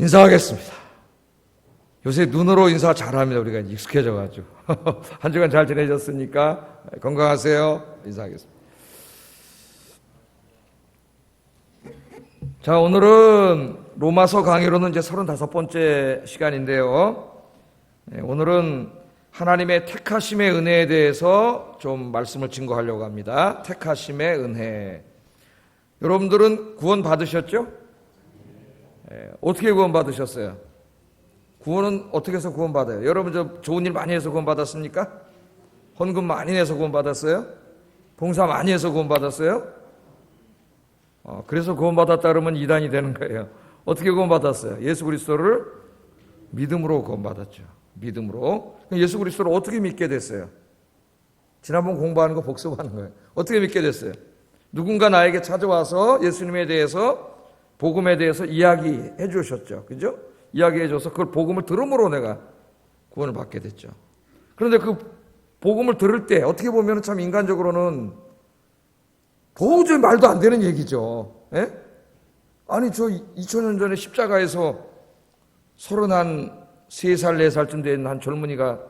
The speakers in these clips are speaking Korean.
인사하겠습니다. 요새 눈으로 인사 잘합니다. 우리가 익숙해져가지고. 한 주간 잘 지내셨습니까? 건강하세요. 인사하겠습니다. 자, 오늘은 로마서 강의로는 이제 35번째 시간인데요. 오늘은 하나님의 택하심의 은혜에 대해서 좀 말씀을 증거하려고 합니다. 택하심의 은혜. 여러분들은 구원 받으셨죠? 어떻게 구원 받으셨어요? 구원은 어떻게 해서 구원 받아요? 여러분 저 좋은 일 많이 해서 구원 받았습니까? 헌금 많이 내서 구원 받았어요? 봉사 많이 해서 구원 받았어요? 그래서 구원 받았다 그러면 이단이 되는 거예요. 어떻게 구원 받았어요? 예수 그리스도를 믿음으로 구원 받았죠. 믿음으로. 예수 그리스도를 어떻게 믿게 됐어요? 지난번 공부하는 거 복습하는 거예요. 어떻게 믿게 됐어요? 누군가 나에게 찾아와서 예수님에 대해서 복음에 대해서 이야기해 주셨죠. 그죠? 이야기해 줘서 그걸 복음을 들음으로 내가 구원을 받게 됐죠. 그런데 그 복음을 들을 때 어떻게 보면 참 인간적으로는 도저히 말도 안 되는 얘기죠. 예? 아니 저 2000년 전에 십자가에서 33살, 4살쯤 된 한 젊은이가,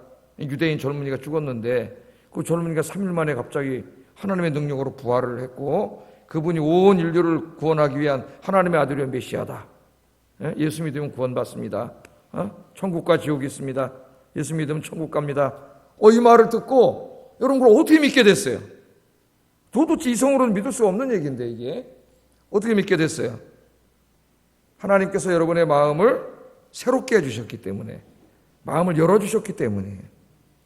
유대인 젊은이가 죽었는데 그 젊은이가 3일 만에 갑자기 하나님의 능력으로 부활을 했고 그분이 온 인류를 구원하기 위한 하나님의 아들의 메시아다. 예수 믿으면 구원받습니다. 천국과 지옥이 있습니다. 예수 믿으면 천국 갑니다. 이 말을 듣고 여러분 그걸 어떻게 믿게 됐어요? 도대체 이성으로는 믿을 수 없는 얘기인데 이게 어떻게 믿게 됐어요? 하나님께서 여러분의 마음을 새롭게 해주셨기 때문에, 마음을 열어주셨기 때문에.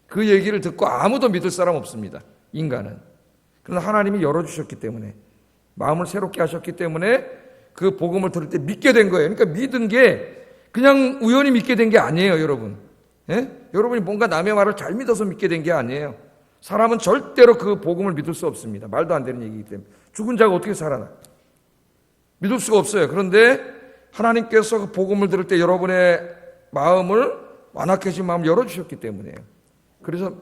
그 얘기를 듣고 아무도 믿을 사람 없습니다. 인간은. 그러나 하나님이 열어주셨기 때문에, 마음을 새롭게 하셨기 때문에 그 복음을 들을 때 믿게 된 거예요. 그러니까 믿은 게 그냥 우연히 믿게 된 게 아니에요, 여러분. 예? 여러분이 뭔가 남의 말을 잘 믿어서 믿게 된 게 아니에요. 사람은 절대로 그 복음을 믿을 수 없습니다. 말도 안 되는 얘기이기 때문에. 죽은 자가 어떻게 살아나? 믿을 수가 없어요. 그런데 하나님께서 그 복음을 들을 때 여러분의 마음을, 완악해진 마음을 열어주셨기 때문에요. 그래서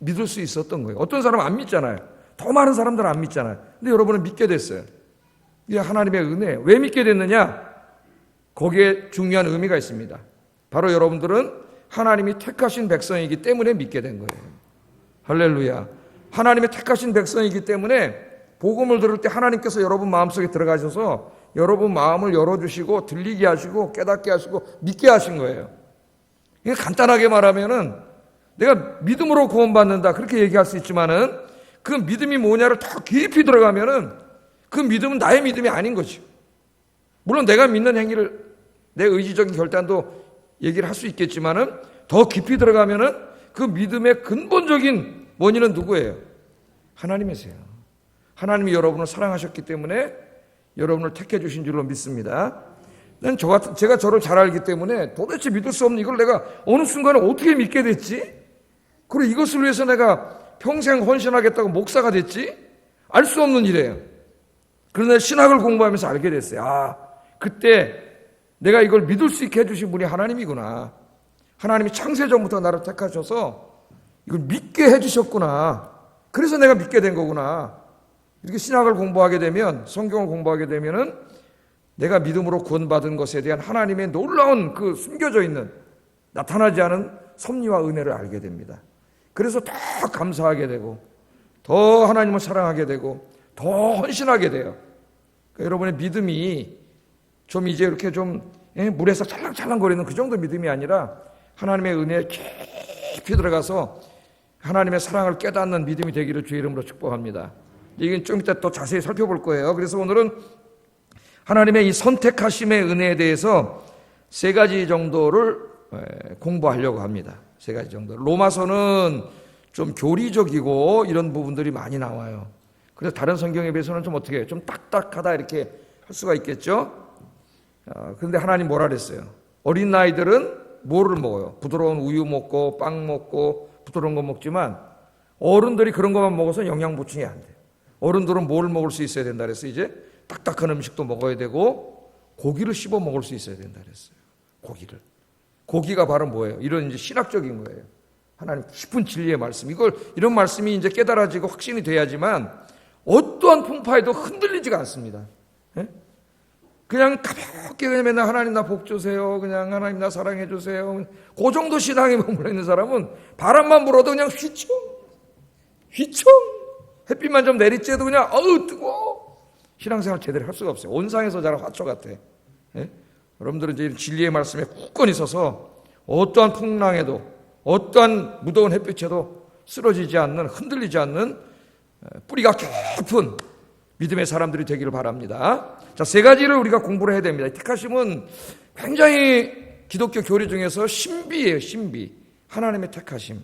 믿을 수 있었던 거예요. 어떤 사람은 안 믿잖아요. 더 많은 사람들은 안 믿잖아요. 근데 여러분은 믿게 됐어요. 이게 하나님의 은혜예요. 왜 믿게 됐느냐? 거기에 중요한 의미가 있습니다. 바로 여러분들은 하나님이 택하신 백성이기 때문에 믿게 된 거예요. 할렐루야. 하나님의 택하신 백성이기 때문에 복음을 들을 때 하나님께서 여러분 마음속에 들어가셔서 여러분 마음을 열어주시고 들리게 하시고 깨닫게 하시고 믿게 하신 거예요. 이게 간단하게 말하면은 내가 믿음으로 구원받는다 그렇게 얘기할 수 있지만은 그 믿음이 뭐냐를 더 깊이 들어가면은 그 믿음은 나의 믿음이 아닌 거지. 물론 내가 믿는 행위를 내 의지적인 결단도 얘기를 할 수 있겠지만은 더 깊이 들어가면은 그 믿음의 근본적인 원인은 누구예요? 하나님이세요. 하나님이 여러분을 사랑하셨기 때문에 여러분을 택해 주신 줄로 믿습니다. 난 제가 저를 잘 알기 때문에 도대체 믿을 수 없는 이걸 내가 어느 순간에 어떻게 믿게 됐지? 그리고 이것을 위해서 내가 평생 헌신하겠다고 목사가 됐지? 알 수 없는 일이에요. 그런데 신학을 공부하면서 알게 됐어요. 그때 내가 이걸 믿을 수 있게 해주신 분이 하나님이구나. 하나님이 창세전부터 나를 택하셔서 이걸 믿게 해주셨구나. 그래서 내가 믿게 된 거구나. 이렇게 신학을 공부하게 되면, 성경을 공부하게 되면은 내가 믿음으로 구원받은 것에 대한 하나님의 놀라운 그 숨겨져 있는 나타나지 않은 섭리와 은혜를 알게 됩니다. 그래서 더 감사하게 되고 더 하나님을 사랑하게 되고 더 헌신하게 돼요. 그러니까 여러분의 믿음이 좀 이제 이렇게 좀 물에서 찰랑찰랑거리는 그 정도 믿음이 아니라 하나님의 은혜에 깊이 들어가서 하나님의 사랑을 깨닫는 믿음이 되기를 주의 이름으로 축복합니다. 이건 좀 이따 또 자세히 살펴볼 거예요. 그래서 오늘은 하나님의 이 선택하심의 은혜에 대해서 3가지 정도를 공부하려고 합니다. 3가지 정도. 로마서는 좀 교리적이고 이런 부분들이 많이 나와요. 그래서 다른 성경에 비해서는 좀 어떻게 해요? 좀 딱딱하다 이렇게 할 수가 있겠죠. 그런데 하나님 뭐라 그랬어요? 어린 아이들은 뭐를 먹어요? 부드러운 우유 먹고 빵 먹고 부드러운 거 먹지만 어른들이 그런 것만 먹어서 영양 보충이 안 돼요. 어른들은 뭘 먹을 수 있어야 된다 그랬어요. 이제 딱딱한 음식도 먹어야 되고 고기를 씹어 먹을 수 있어야 된다 그랬어요. 고기가 바로 뭐예요? 이런 이제 신학적인 거예요. 하나님 깊은 진리의 말씀. 이런 말씀이 이제 깨달아지고 확신이 돼야지만 어떠한 풍파에도 흔들리지가 않습니다. 예? 그냥 가볍게 그냥 맨날 하나님 나 복 주세요. 그냥 하나님 나 사랑해 주세요. 그 정도 신앙에 머물러 있는 사람은 바람만 불어도 그냥 휘청. 햇빛만 좀 내리쬐도 그냥 뜨거워. 신앙생활 제대로 할 수가 없어요. 온상에서 자란 화초 같아. 예? 여러분들은 이제 진리의 말씀에 굳건히 서서 어떠한 풍랑에도 어떠한 무더운 햇빛에도 쓰러지지 않는, 흔들리지 않는 뿌리가 깊은 믿음의 사람들이 되기를 바랍니다. 자, 세 가지를 우리가 공부를 해야 됩니다. 택하심은 굉장히 기독교 교리 중에서 신비예요, 신비. 하나님의 택하심.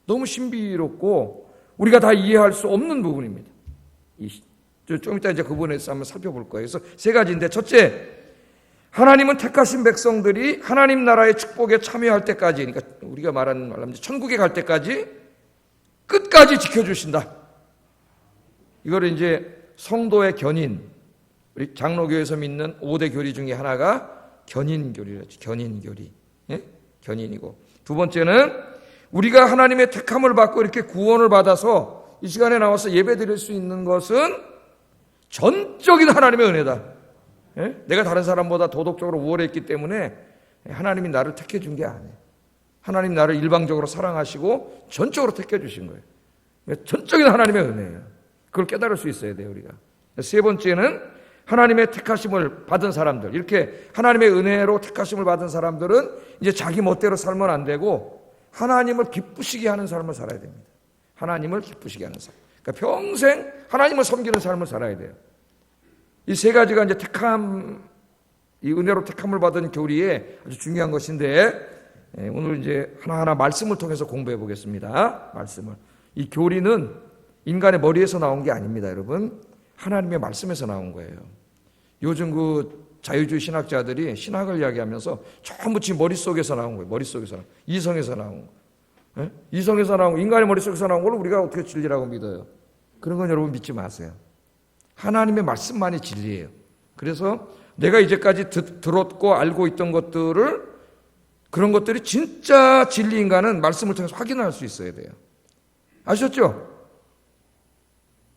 너무 신비롭고 우리가 다 이해할 수 없는 부분입니다. 좀 이따 이제 그 부분에서 한번 살펴볼 거예요. 그래서 세 가지인데, 첫째, 하나님은 택하신 백성들이 하나님 나라의 축복에 참여할 때까지, 그러니까 우리가 말하는 말로 천국에 갈 때까지 끝까지 지켜주신다. 이거를 이제 성도의 견인, 우리 장로교에서 믿는 5대 교리 중에 하나가 견인교리라죠. 견인교리. 예? 견인이고. 두 번째는 우리가 하나님의 택함을 받고 이렇게 구원을 받아서 이 시간에 나와서 예배 드릴 수 있는 것은 전적인 하나님의 은혜다. 예? 내가 다른 사람보다 도덕적으로 우월했기 때문에 하나님이 나를 택해 준 게 아니에요. 하나님 나를 일방적으로 사랑하시고 전적으로 택해 주신 거예요. 전적인 하나님의 은혜예요. 그걸 깨달을 수 있어야 돼요, 우리가. 세 번째는 하나님의 택하심을 받은 사람들, 이렇게 하나님의 은혜로 택하심을 받은 사람들은 이제 자기 멋대로 살면 안 되고 하나님을 기쁘시게 하는 삶을 살아야 됩니다. 하나님을 기쁘시게 하는 삶. 그러니까 평생 하나님을 섬기는 삶을 살아야 돼요. 이 세 가지가 이제 택함, 이 은혜로 택함을 받은 교리에 아주 중요한 것인데, 오늘 이제 하나하나 말씀을 통해서 공부해 보겠습니다. 말씀을. 이 교리는 인간의 머리에서 나온 게 아닙니다, 여러분. 하나님의 말씀에서 나온 거예요. 요즘 그 자유주의 신학자들이 신학을 이야기하면서 전부 지 머릿속에서 나온 거예요. 머릿속에서 나온, 이성에서 나온 거. 예? 이성에서 나온 거, 인간의 머릿속에서 나온 걸 우리가 어떻게 진리라고 믿어요? 그런 건 여러분 믿지 마세요. 하나님의 말씀만이 진리예요. 그래서 내가 이제까지 들었고 알고 있던 것들을, 그런 것들이 진짜 진리인가는 말씀을 통해서 확인할 수 있어야 돼요. 아셨죠?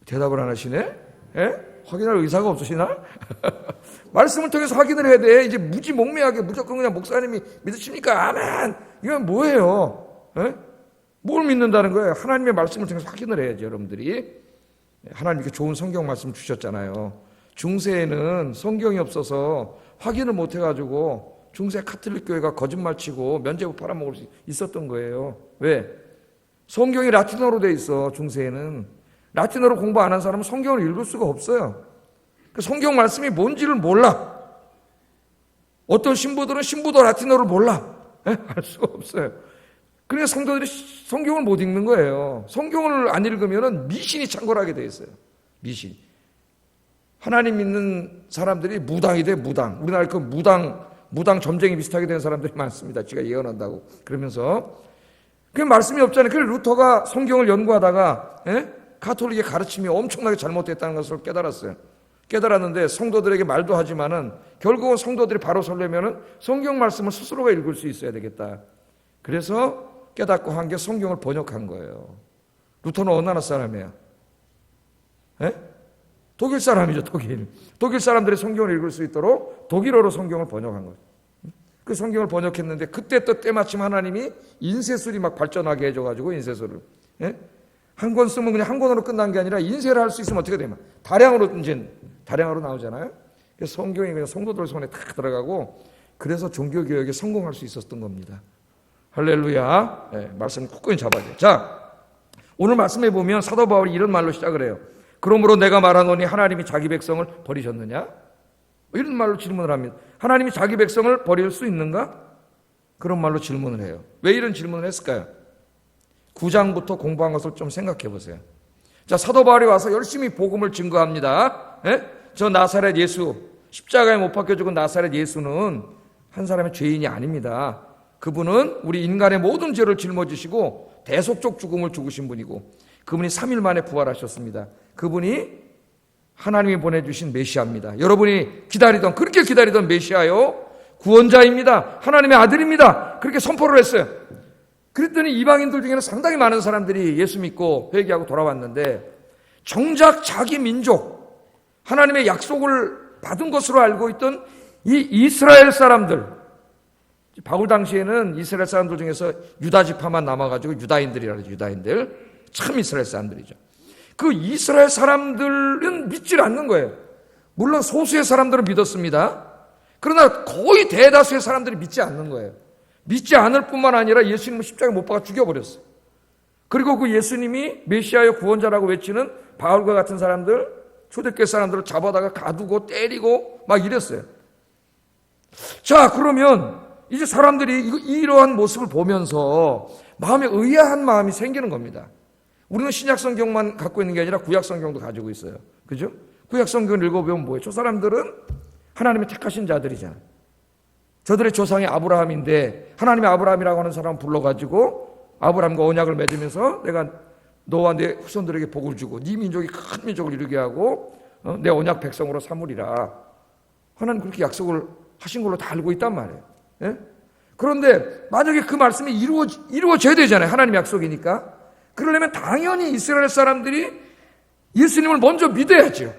대답을 안 하시네? 예? 확인할 의사가 없으시나? 말씀을 통해서 확인을 해야 돼. 이제 무지몽매하게 무조건 그냥 목사님이 믿으십니까? 아멘! 이건 뭐예요? 예? 뭘 믿는다는 거예요? 하나님의 말씀을 통해서 확인을 해야죠, 여러분들이. 하나님께 좋은 성경 말씀 주셨잖아요. 중세에는 성경이 없어서 확인을 못 해가지고 중세 카톨릭 교회가 거짓말치고 면죄부 팔아먹을 수 있었던 거예요. 왜? 성경이 라틴어로 돼 있어. 중세에는 라틴어로 공부 안 한 사람은 성경을 읽을 수가 없어요. 성경 말씀이 뭔지를 몰라. 어떤 신부들은 신부도 라틴어를 몰라. 알 수가 없어요. 그래서 성도들이 성경을 못 읽는 거예요. 성경을 안 읽으면 미신이 창궐하게 돼 있어요. 미신. 하나님 믿는 사람들이 무당이 돼, 무당. 우리나라 그 무당 점쟁이 비슷하게 된 사람들이 많습니다. 지가 예언한다고. 그러면서. 그 말씀이 없잖아요. 그래서 루터가 성경을 연구하다가, 가톨릭의 가르침이 엄청나게 잘못됐다는 것을 깨달았어요. 깨달았는데 성도들에게 말도 하지만은 결국은 성도들이 바로 서려면은 성경 말씀을 스스로가 읽을 수 있어야 되겠다. 그래서 깨닫고 한 게 성경을 번역한 거예요. 루터는 어느 나라 사람이에요? 독일 사람이죠, 독일. 독일 사람들이 성경을 읽을 수 있도록 독일어로 성경을 번역한 거예요. 그 성경을 번역했는데 그때 또 때마침 하나님이 인쇄술이 막 발전하게 해줘가지고 인쇄술을. 한 권 쓰면 그냥 한 권으로 끝난 게 아니라 인쇄를 할 수 있으면 어떻게 되면 다량으로 나오잖아요. 그래서 성경이 그냥 성도들 손에 탁 들어가고 그래서 종교개혁에 성공할 수 있었던 겁니다. 할렐루야. 말씀 굳건히 잡아야 돼요. 자, 오늘 말씀해 보면 사도 바울이 이런 말로 시작을 해요. 그러므로 내가 말하노니 하나님이 자기 백성을 버리셨느냐? 이런 말로 질문을 합니다. 하나님이 자기 백성을 버릴 수 있는가? 그런 말로 질문을 해요. 왜 이런 질문을 했을까요? 9장부터 공부한 것을 좀 생각해 보세요. 자, 사도 바울이 와서 열심히 복음을 증거합니다. 저 나사렛 예수, 십자가에 못 박혀 죽은 나사렛 예수는 한 사람의 죄인이 아닙니다. 그분은 우리 인간의 모든 죄를 짊어지시고 대속적 죽음을 죽으신 분이고 그분이 3일 만에 부활하셨습니다. 그분이 하나님이 보내주신 메시아입니다. 여러분이 그렇게 기다리던 메시아요, 구원자입니다. 하나님의 아들입니다. 그렇게 선포를 했어요. 그랬더니 이방인들 중에는 상당히 많은 사람들이 예수 믿고 회개하고 돌아왔는데 정작 자기 민족, 하나님의 약속을 받은 것으로 알고 있던 이 이스라엘 사람들, 바울 당시에는 이스라엘 사람들 중에서 유다 지파만 남아가지고 유다인들이라 그러죠. 유다인들. 참 이스라엘 사람들이죠. 그 이스라엘 사람들은 믿질 않는 거예요. 물론 소수의 사람들은 믿었습니다. 그러나 거의 대다수의 사람들이 믿지 않는 거예요. 믿지 않을 뿐만 아니라 예수님을 십자가에 못 박아 죽여버렸어요. 그리고 그 예수님이 메시아의 구원자라고 외치는 바울과 같은 사람들, 초대교회 사람들을 잡아다가 가두고 때리고 막 이랬어요. 자, 그러면 이제 사람들이 이러한 모습을 보면서 마음에 의아한 마음이 생기는 겁니다. 우리는 신약 성경만 갖고 있는 게 아니라 구약 성경도 가지고 있어요. 그죠? 구약 성경을 읽어보면 뭐예요? 저 사람들은 하나님의 택하신 자들이잖아요. 저들의 조상이 아브라함인데 하나님의 아브라함이라고 하는 사람 불러가지고 아브라함과 언약을 맺으면서 내가 너와 내 후손들에게 복을 주고 네 민족이 큰 민족을 이루게 하고 내 언약 백성으로 삼으리라. 하나님 그렇게 약속을 하신 걸로 다 알고 있단 말이에요. 예? 그런데 만약에 그 말씀이 이루어져야 되잖아요. 하나님 약속이니까. 그러려면 당연히 이스라엘 사람들이 예수님을 먼저 믿어야죠.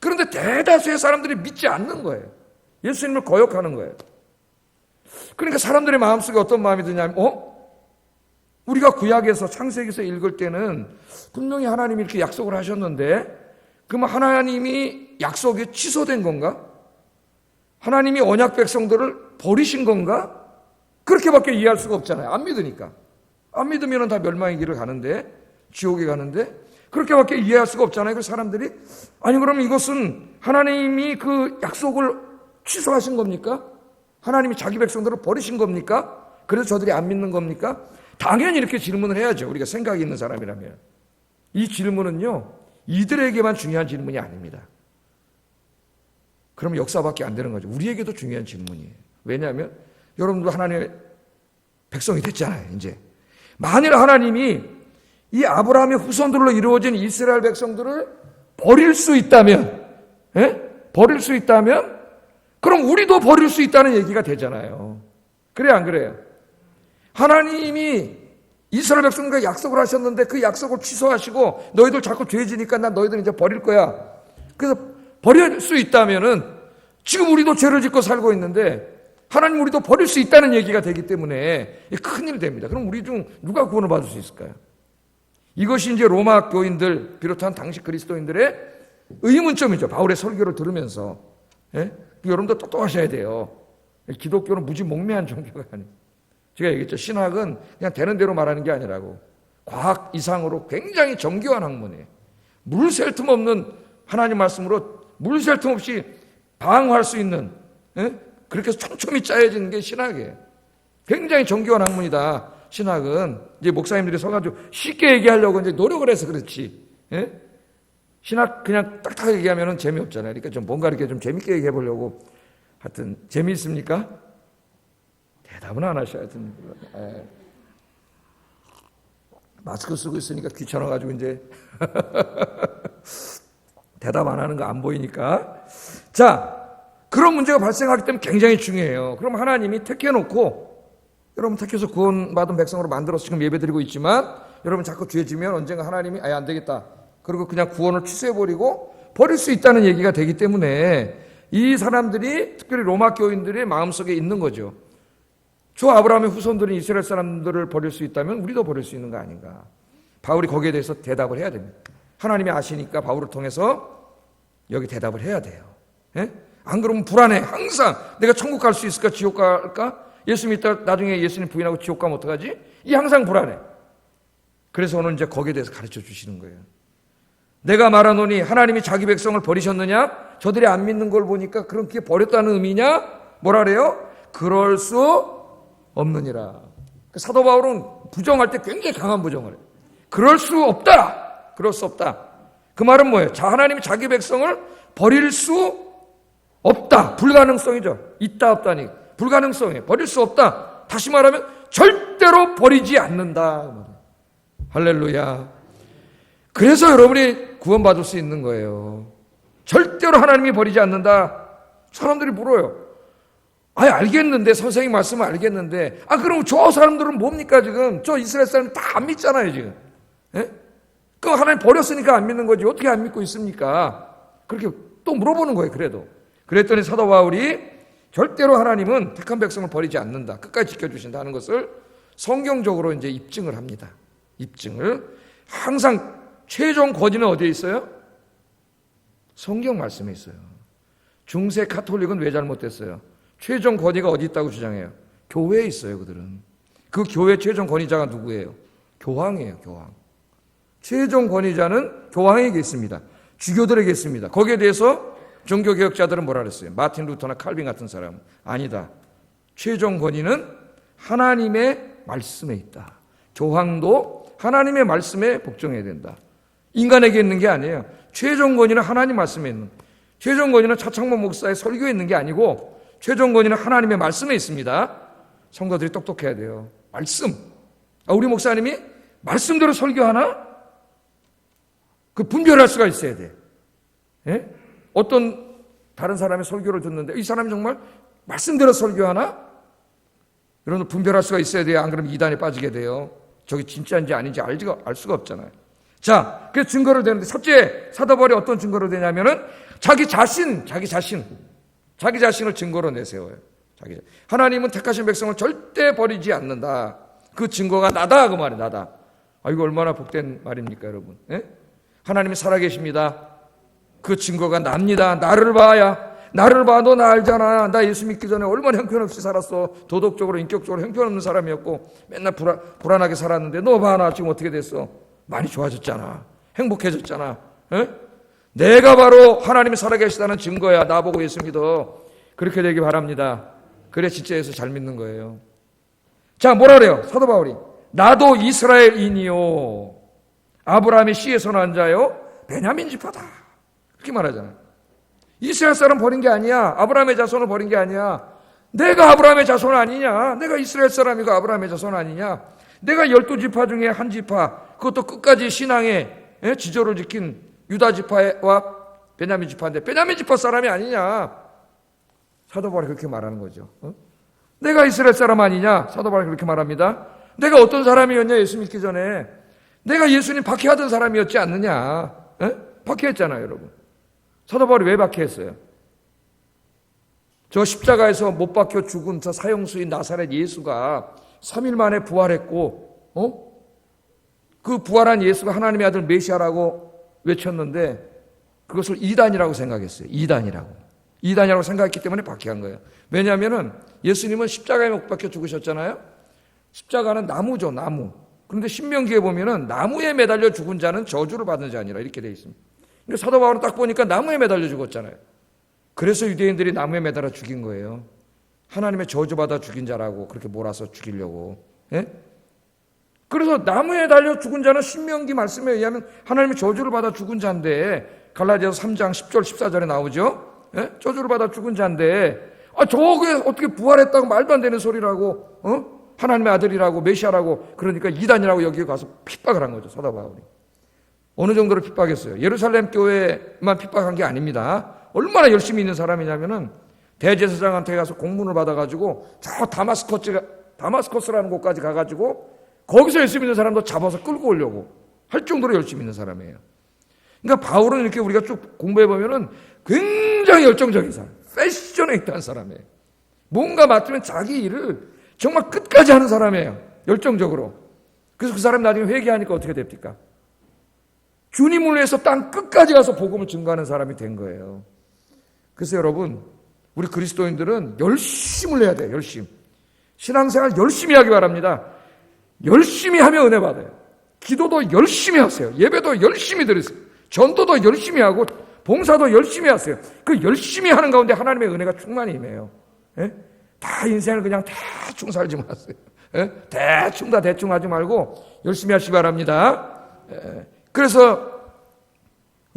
그런데 대다수의 사람들이 믿지 않는 거예요. 예수님을 거역하는 거예요. 그러니까 사람들의 마음속에 어떤 마음이 드냐면 우리가 구약에서 창세기에서 읽을 때는 분명히 하나님이 이렇게 약속을 하셨는데 그러면 하나님이 약속이 취소된 건가? 하나님이 언약 백성들을 버리신 건가? 그렇게밖에 이해할 수가 없잖아요. 안 믿으니까. 안 믿으면 다 멸망의 길을 가는데, 지옥에 가는데 그렇게밖에 이해할 수가 없잖아요. 그 사람들이 아니 그럼 이것은 하나님이 그 약속을 취소하신 겁니까? 하나님이 자기 백성들을 버리신 겁니까? 그래서 저들이 안 믿는 겁니까? 당연히 이렇게 질문을 해야죠. 우리가 생각이 있는 사람이라면. 이 질문은요, 이들에게만 중요한 질문이 아닙니다. 그럼 역사밖에 안 되는 거죠. 우리에게도 중요한 질문이에요. 왜냐하면 여러분도 하나님의 백성이 됐잖아요. 이제 만일 하나님이 이 아브라함의 후손들로 이루어진 이스라엘 백성들을 버릴 수 있다면, 버릴 수 있다면, 그럼 우리도 버릴 수 있다는 얘기가 되잖아요. 그래요, 안 그래요? 하나님이 이스라엘 백성과 약속을 하셨는데 그 약속을 취소하시고 너희들 자꾸 죄지니까 난 너희들 이제 버릴 거야. 그래서 버릴 수 있다면은 지금 우리도 죄를 짓고 살고 있는데 하나님 우리도 버릴 수 있다는 얘기가 되기 때문에 큰일이 됩니다. 그럼 우리 중 누가 구원을 받을 수 있을까요? 이것이 이제 로마 교인들 비롯한 당시 그리스도인들의 의문점이죠. 바울의 설교를 들으면서. 여러분도 똑똑하셔야 돼요. 기독교는 무지 몽매한 종교가 아니에요. 제가 얘기했죠. 신학은 그냥 되는 대로 말하는 게 아니라고. 과학 이상으로 굉장히 정교한 학문이에요. 물 셀 틈 없는 하나님 말씀으로 물 셀 틈 없이 방어할 수 있는, 그렇게 촘촘히 짜여지는 게 신학이에요. 굉장히 정교한 학문이다. 신학은 이제 목사님들이 서가지고 쉽게 얘기하려고 이제 노력을 해서 그렇지. 신학 그냥 딱딱하게 얘기하면 재미없잖아요. 그러니까 좀 뭔가 이렇게 좀 재밌게 얘기해 보려고. 하여튼 재미있습니까? 대답은 안 하셔야 됩니다. 마스크 쓰고 있으니까 귀찮아가지고 이제 대답 안 하는 거 안 보이니까. 자, 그런 문제가 발생하기 때문에 굉장히 중요해요. 그럼 하나님이 택해놓고 여러분 택해서 구원받은 백성으로 만들어서 지금 예배드리고 있지만 여러분 자꾸 죄 지면 언젠가 하나님이 아예 안 되겠다. 그리고 그냥 구원을 취소해버리고 버릴 수 있다는 얘기가 되기 때문에 이 사람들이 특별히 로마 교인들의 마음속에 있는 거죠. 저 아브라함의 후손들은 이스라엘 사람들을 버릴 수 있다면 우리도 버릴 수 있는 거 아닌가. 바울이 거기에 대해서 대답을 해야 됩니다. 하나님이 아시니까 바울을 통해서 여기 대답을 해야 돼요. 안 그러면 불안해. 항상 내가 천국 갈 수 있을까 지옥 갈까? 예수 믿다 나중에 예수님 부인하고 지옥 가면 어떡하지? 이 항상 불안해. 그래서 오늘 이제 거기에 대해서 가르쳐 주시는 거예요. 내가 말하노니 하나님이 자기 백성을 버리셨느냐? 저들이 안 믿는 걸 보니까 그런 게 버렸다는 의미냐? 뭐라 그래요? 그럴 수 없느니라. 사도 바울은 부정할 때 굉장히 강한 부정을 해요. 그럴 수 없다. 그럴 수 없다. 그 말은 뭐예요? 하나님이 자기 백성을 버릴 수 없다. 불가능성이죠. 있다 없다니. 불가능성이에요. 버릴 수 없다. 다시 말하면 절대로 버리지 않는다. 할렐루야. 그래서 여러분이 구원받을 수 있는 거예요. 절대로 하나님이 버리지 않는다. 사람들이 물어요. 알겠는데, 선생님 말씀은 알겠는데, 그럼 저 사람들은 뭡니까, 지금? 저 이스라엘 사람 다 안 믿잖아요, 지금. 그럼 하나님 버렸으니까 안 믿는 거지. 어떻게 안 믿고 있습니까? 그렇게 또 물어보는 거예요. 그랬더니 사도 바울이 절대로 하나님은 택한 백성을 버리지 않는다, 끝까지 지켜주신다는 것을 성경적으로 이제 입증을 합니다. 입증을. 항상 최종 권위는 어디에 있어요? 성경 말씀에 있어요. 중세 카톨릭은 왜 잘못됐어요? 최종 권위가 어디 있다고 주장해요? 교회에 있어요. 그들은. 그 교회 최종 권위자가 누구예요? 교황이에요. 교황. 최종 권위자는 교황에게 있습니다. 주교들에게 있습니다. 거기에 대해서 종교개혁자들은 뭐라 그랬어요? 마틴 루터나 칼빈 같은 사람은 아니다. 최종 권위는 하나님의 말씀에 있다. 교황도 하나님의 말씀에 복종해야 된다. 인간에게 있는 게 아니에요. 최종 권위는 하나님 말씀에 있는, 최종 권위는 차창모 목사의 설교에 있는 게 아니고 최종 권위는 하나님의 말씀에 있습니다. 성도들이 똑똑해야 돼요. 말씀. 우리 목사님이 말씀대로 설교하나? 그 분별할 수가 있어야 돼. 예? 어떤 다른 사람의 설교를 듣는데 이 사람이 정말 말씀대로 설교하나? 이런 분별할 수가 있어야 돼요. 안 그러면 이단에 빠지게 돼요. 저게 진짜인지 아닌지 알 수가 없잖아요. 자, 그래서 증거를 대는데 첫째, 사도 바울이 어떤 증거를 대냐면은 자기 자신을 증거로 내세워요. 하나님은 택하신 백성을 절대 버리지 않는다. 그 증거가 나다, 그 말이에요. 나다. 이거 얼마나 복된 말입니까, 여러분? 예? 하나님이 살아계십니다. 그 증거가 납니다. 나를 봐. 너 나 알잖아. 나 예수 믿기 전에 얼마나 형편없이 살았어. 도덕적으로, 인격적으로 형편없는 사람이었고 맨날 불안하게 살았는데 너 봐, 나 지금 어떻게 됐어? 많이 좋아졌잖아. 행복해졌잖아. 에? 내가 바로 하나님이 살아계시다는 증거야. 나보고 예수 믿어. 그렇게 되기 바랍니다. 그래 진짜 예수 잘 믿는 거예요. 자, 뭐라 그래요? 사도 바울이 나도 이스라엘인이요 아브라함의 씨에서 난 자요 베냐민 지파다. 그렇게 말하잖아요. 이스라엘 사람 버린 게 아니야. 아브라함의 자손을 버린 게 아니야. 내가 아브라함의 자손 아니냐? 내가 이스라엘 사람이고 아브라함의 자손 아니냐? 내가 12지파 중에 한 지파, 그것도 끝까지 신앙의 지조를 지킨 유다 지파와 베냐민 지파인데 베냐민 지파 사람이 아니냐? 사도 바울이 그렇게 말하는 거죠. 내가 이스라엘 사람 아니냐? 사도 바울이 그렇게 말합니다. 내가 어떤 사람이었냐? 예수 믿기 전에 내가 예수님 박해하던 사람이었지 않느냐? 박해했잖아요, 여러분. 사도 바울이 왜 박해했어요? 저 십자가에서 못 박혀 죽은 저 사형수인 나사렛 예수가 3일 만에 부활했고, 그 부활한 예수가 하나님의 아들 메시아라고 외쳤는데 그것을 이단이라고 생각했어요. 이단이라고 생각했기 때문에 박해한 거예요. 왜냐하면 예수님은 십자가에 못 박혀 죽으셨잖아요. 십자가는 나무죠, 나무. 그런데 신명기에 보면은 나무에 매달려 죽은 자는 저주를 받는 자니라 이렇게 되어 있습니다. 근데 사도 바울은 딱 보니까 나무에 매달려 죽었잖아요. 그래서 유대인들이 나무에 매달아 죽인 거예요. 하나님의 저주받아 죽인 자라고 그렇게 몰아서 죽이려고. 예? 그래서 나무에 달려 죽은 자는 신명기 말씀에 의하면 하나님의 저주를 받아 죽은 자인데 갈라디아서 3장 10절 14절에 나오죠. 예? 저주를 받아 죽은 자인데 저게 어떻게 부활했다고 말도 안 되는 소리라고 하나님의 아들이라고 메시아라고 그러니까 이단이라고 여기 가서 핍박을 한 거죠. 사도 바울이. 어느 정도로 핍박했어요? 예루살렘 교회만 핍박한 게 아닙니다. 얼마나 열심히 있는 사람이냐면은 대제사장한테 가서 공문을 받아가지고 저 다마스커스라는 곳까지 가가지고 거기서 예수 믿는 사람도 잡아서 끌고 오려고 할 정도로 열심히 있는 사람이에요. 그러니까 바울은 이렇게 우리가 쭉 공부해보면은 굉장히 열정적인 사람, 패션에 있다는 사람이에요. 뭔가 맡으면 자기 일을 정말 끝까지 하는 사람이에요. 열정적으로. 그래서 그 사람이 나중에 회개하니까 어떻게 됩니까? 주님을 위해서 땅 끝까지 가서 복음을 증거하는 사람이 된 거예요. 그래서 여러분, 우리 그리스도인들은 열심을 해야 돼요. 열심. 신앙생활 열심히 하기 바랍니다. 열심히 하면 은혜 받아요. 기도도 열심히 하세요. 예배도 열심히 드리세요. 전도도 열심히 하고 봉사도 열심히 하세요. 그 열심히 하는 가운데 하나님의 은혜가 충만히 임해요. 예? 다 인생을 그냥 대충 살지 마세요. 예? 대충 하지 말고 열심히 하시기 바랍니다. 예. 그래서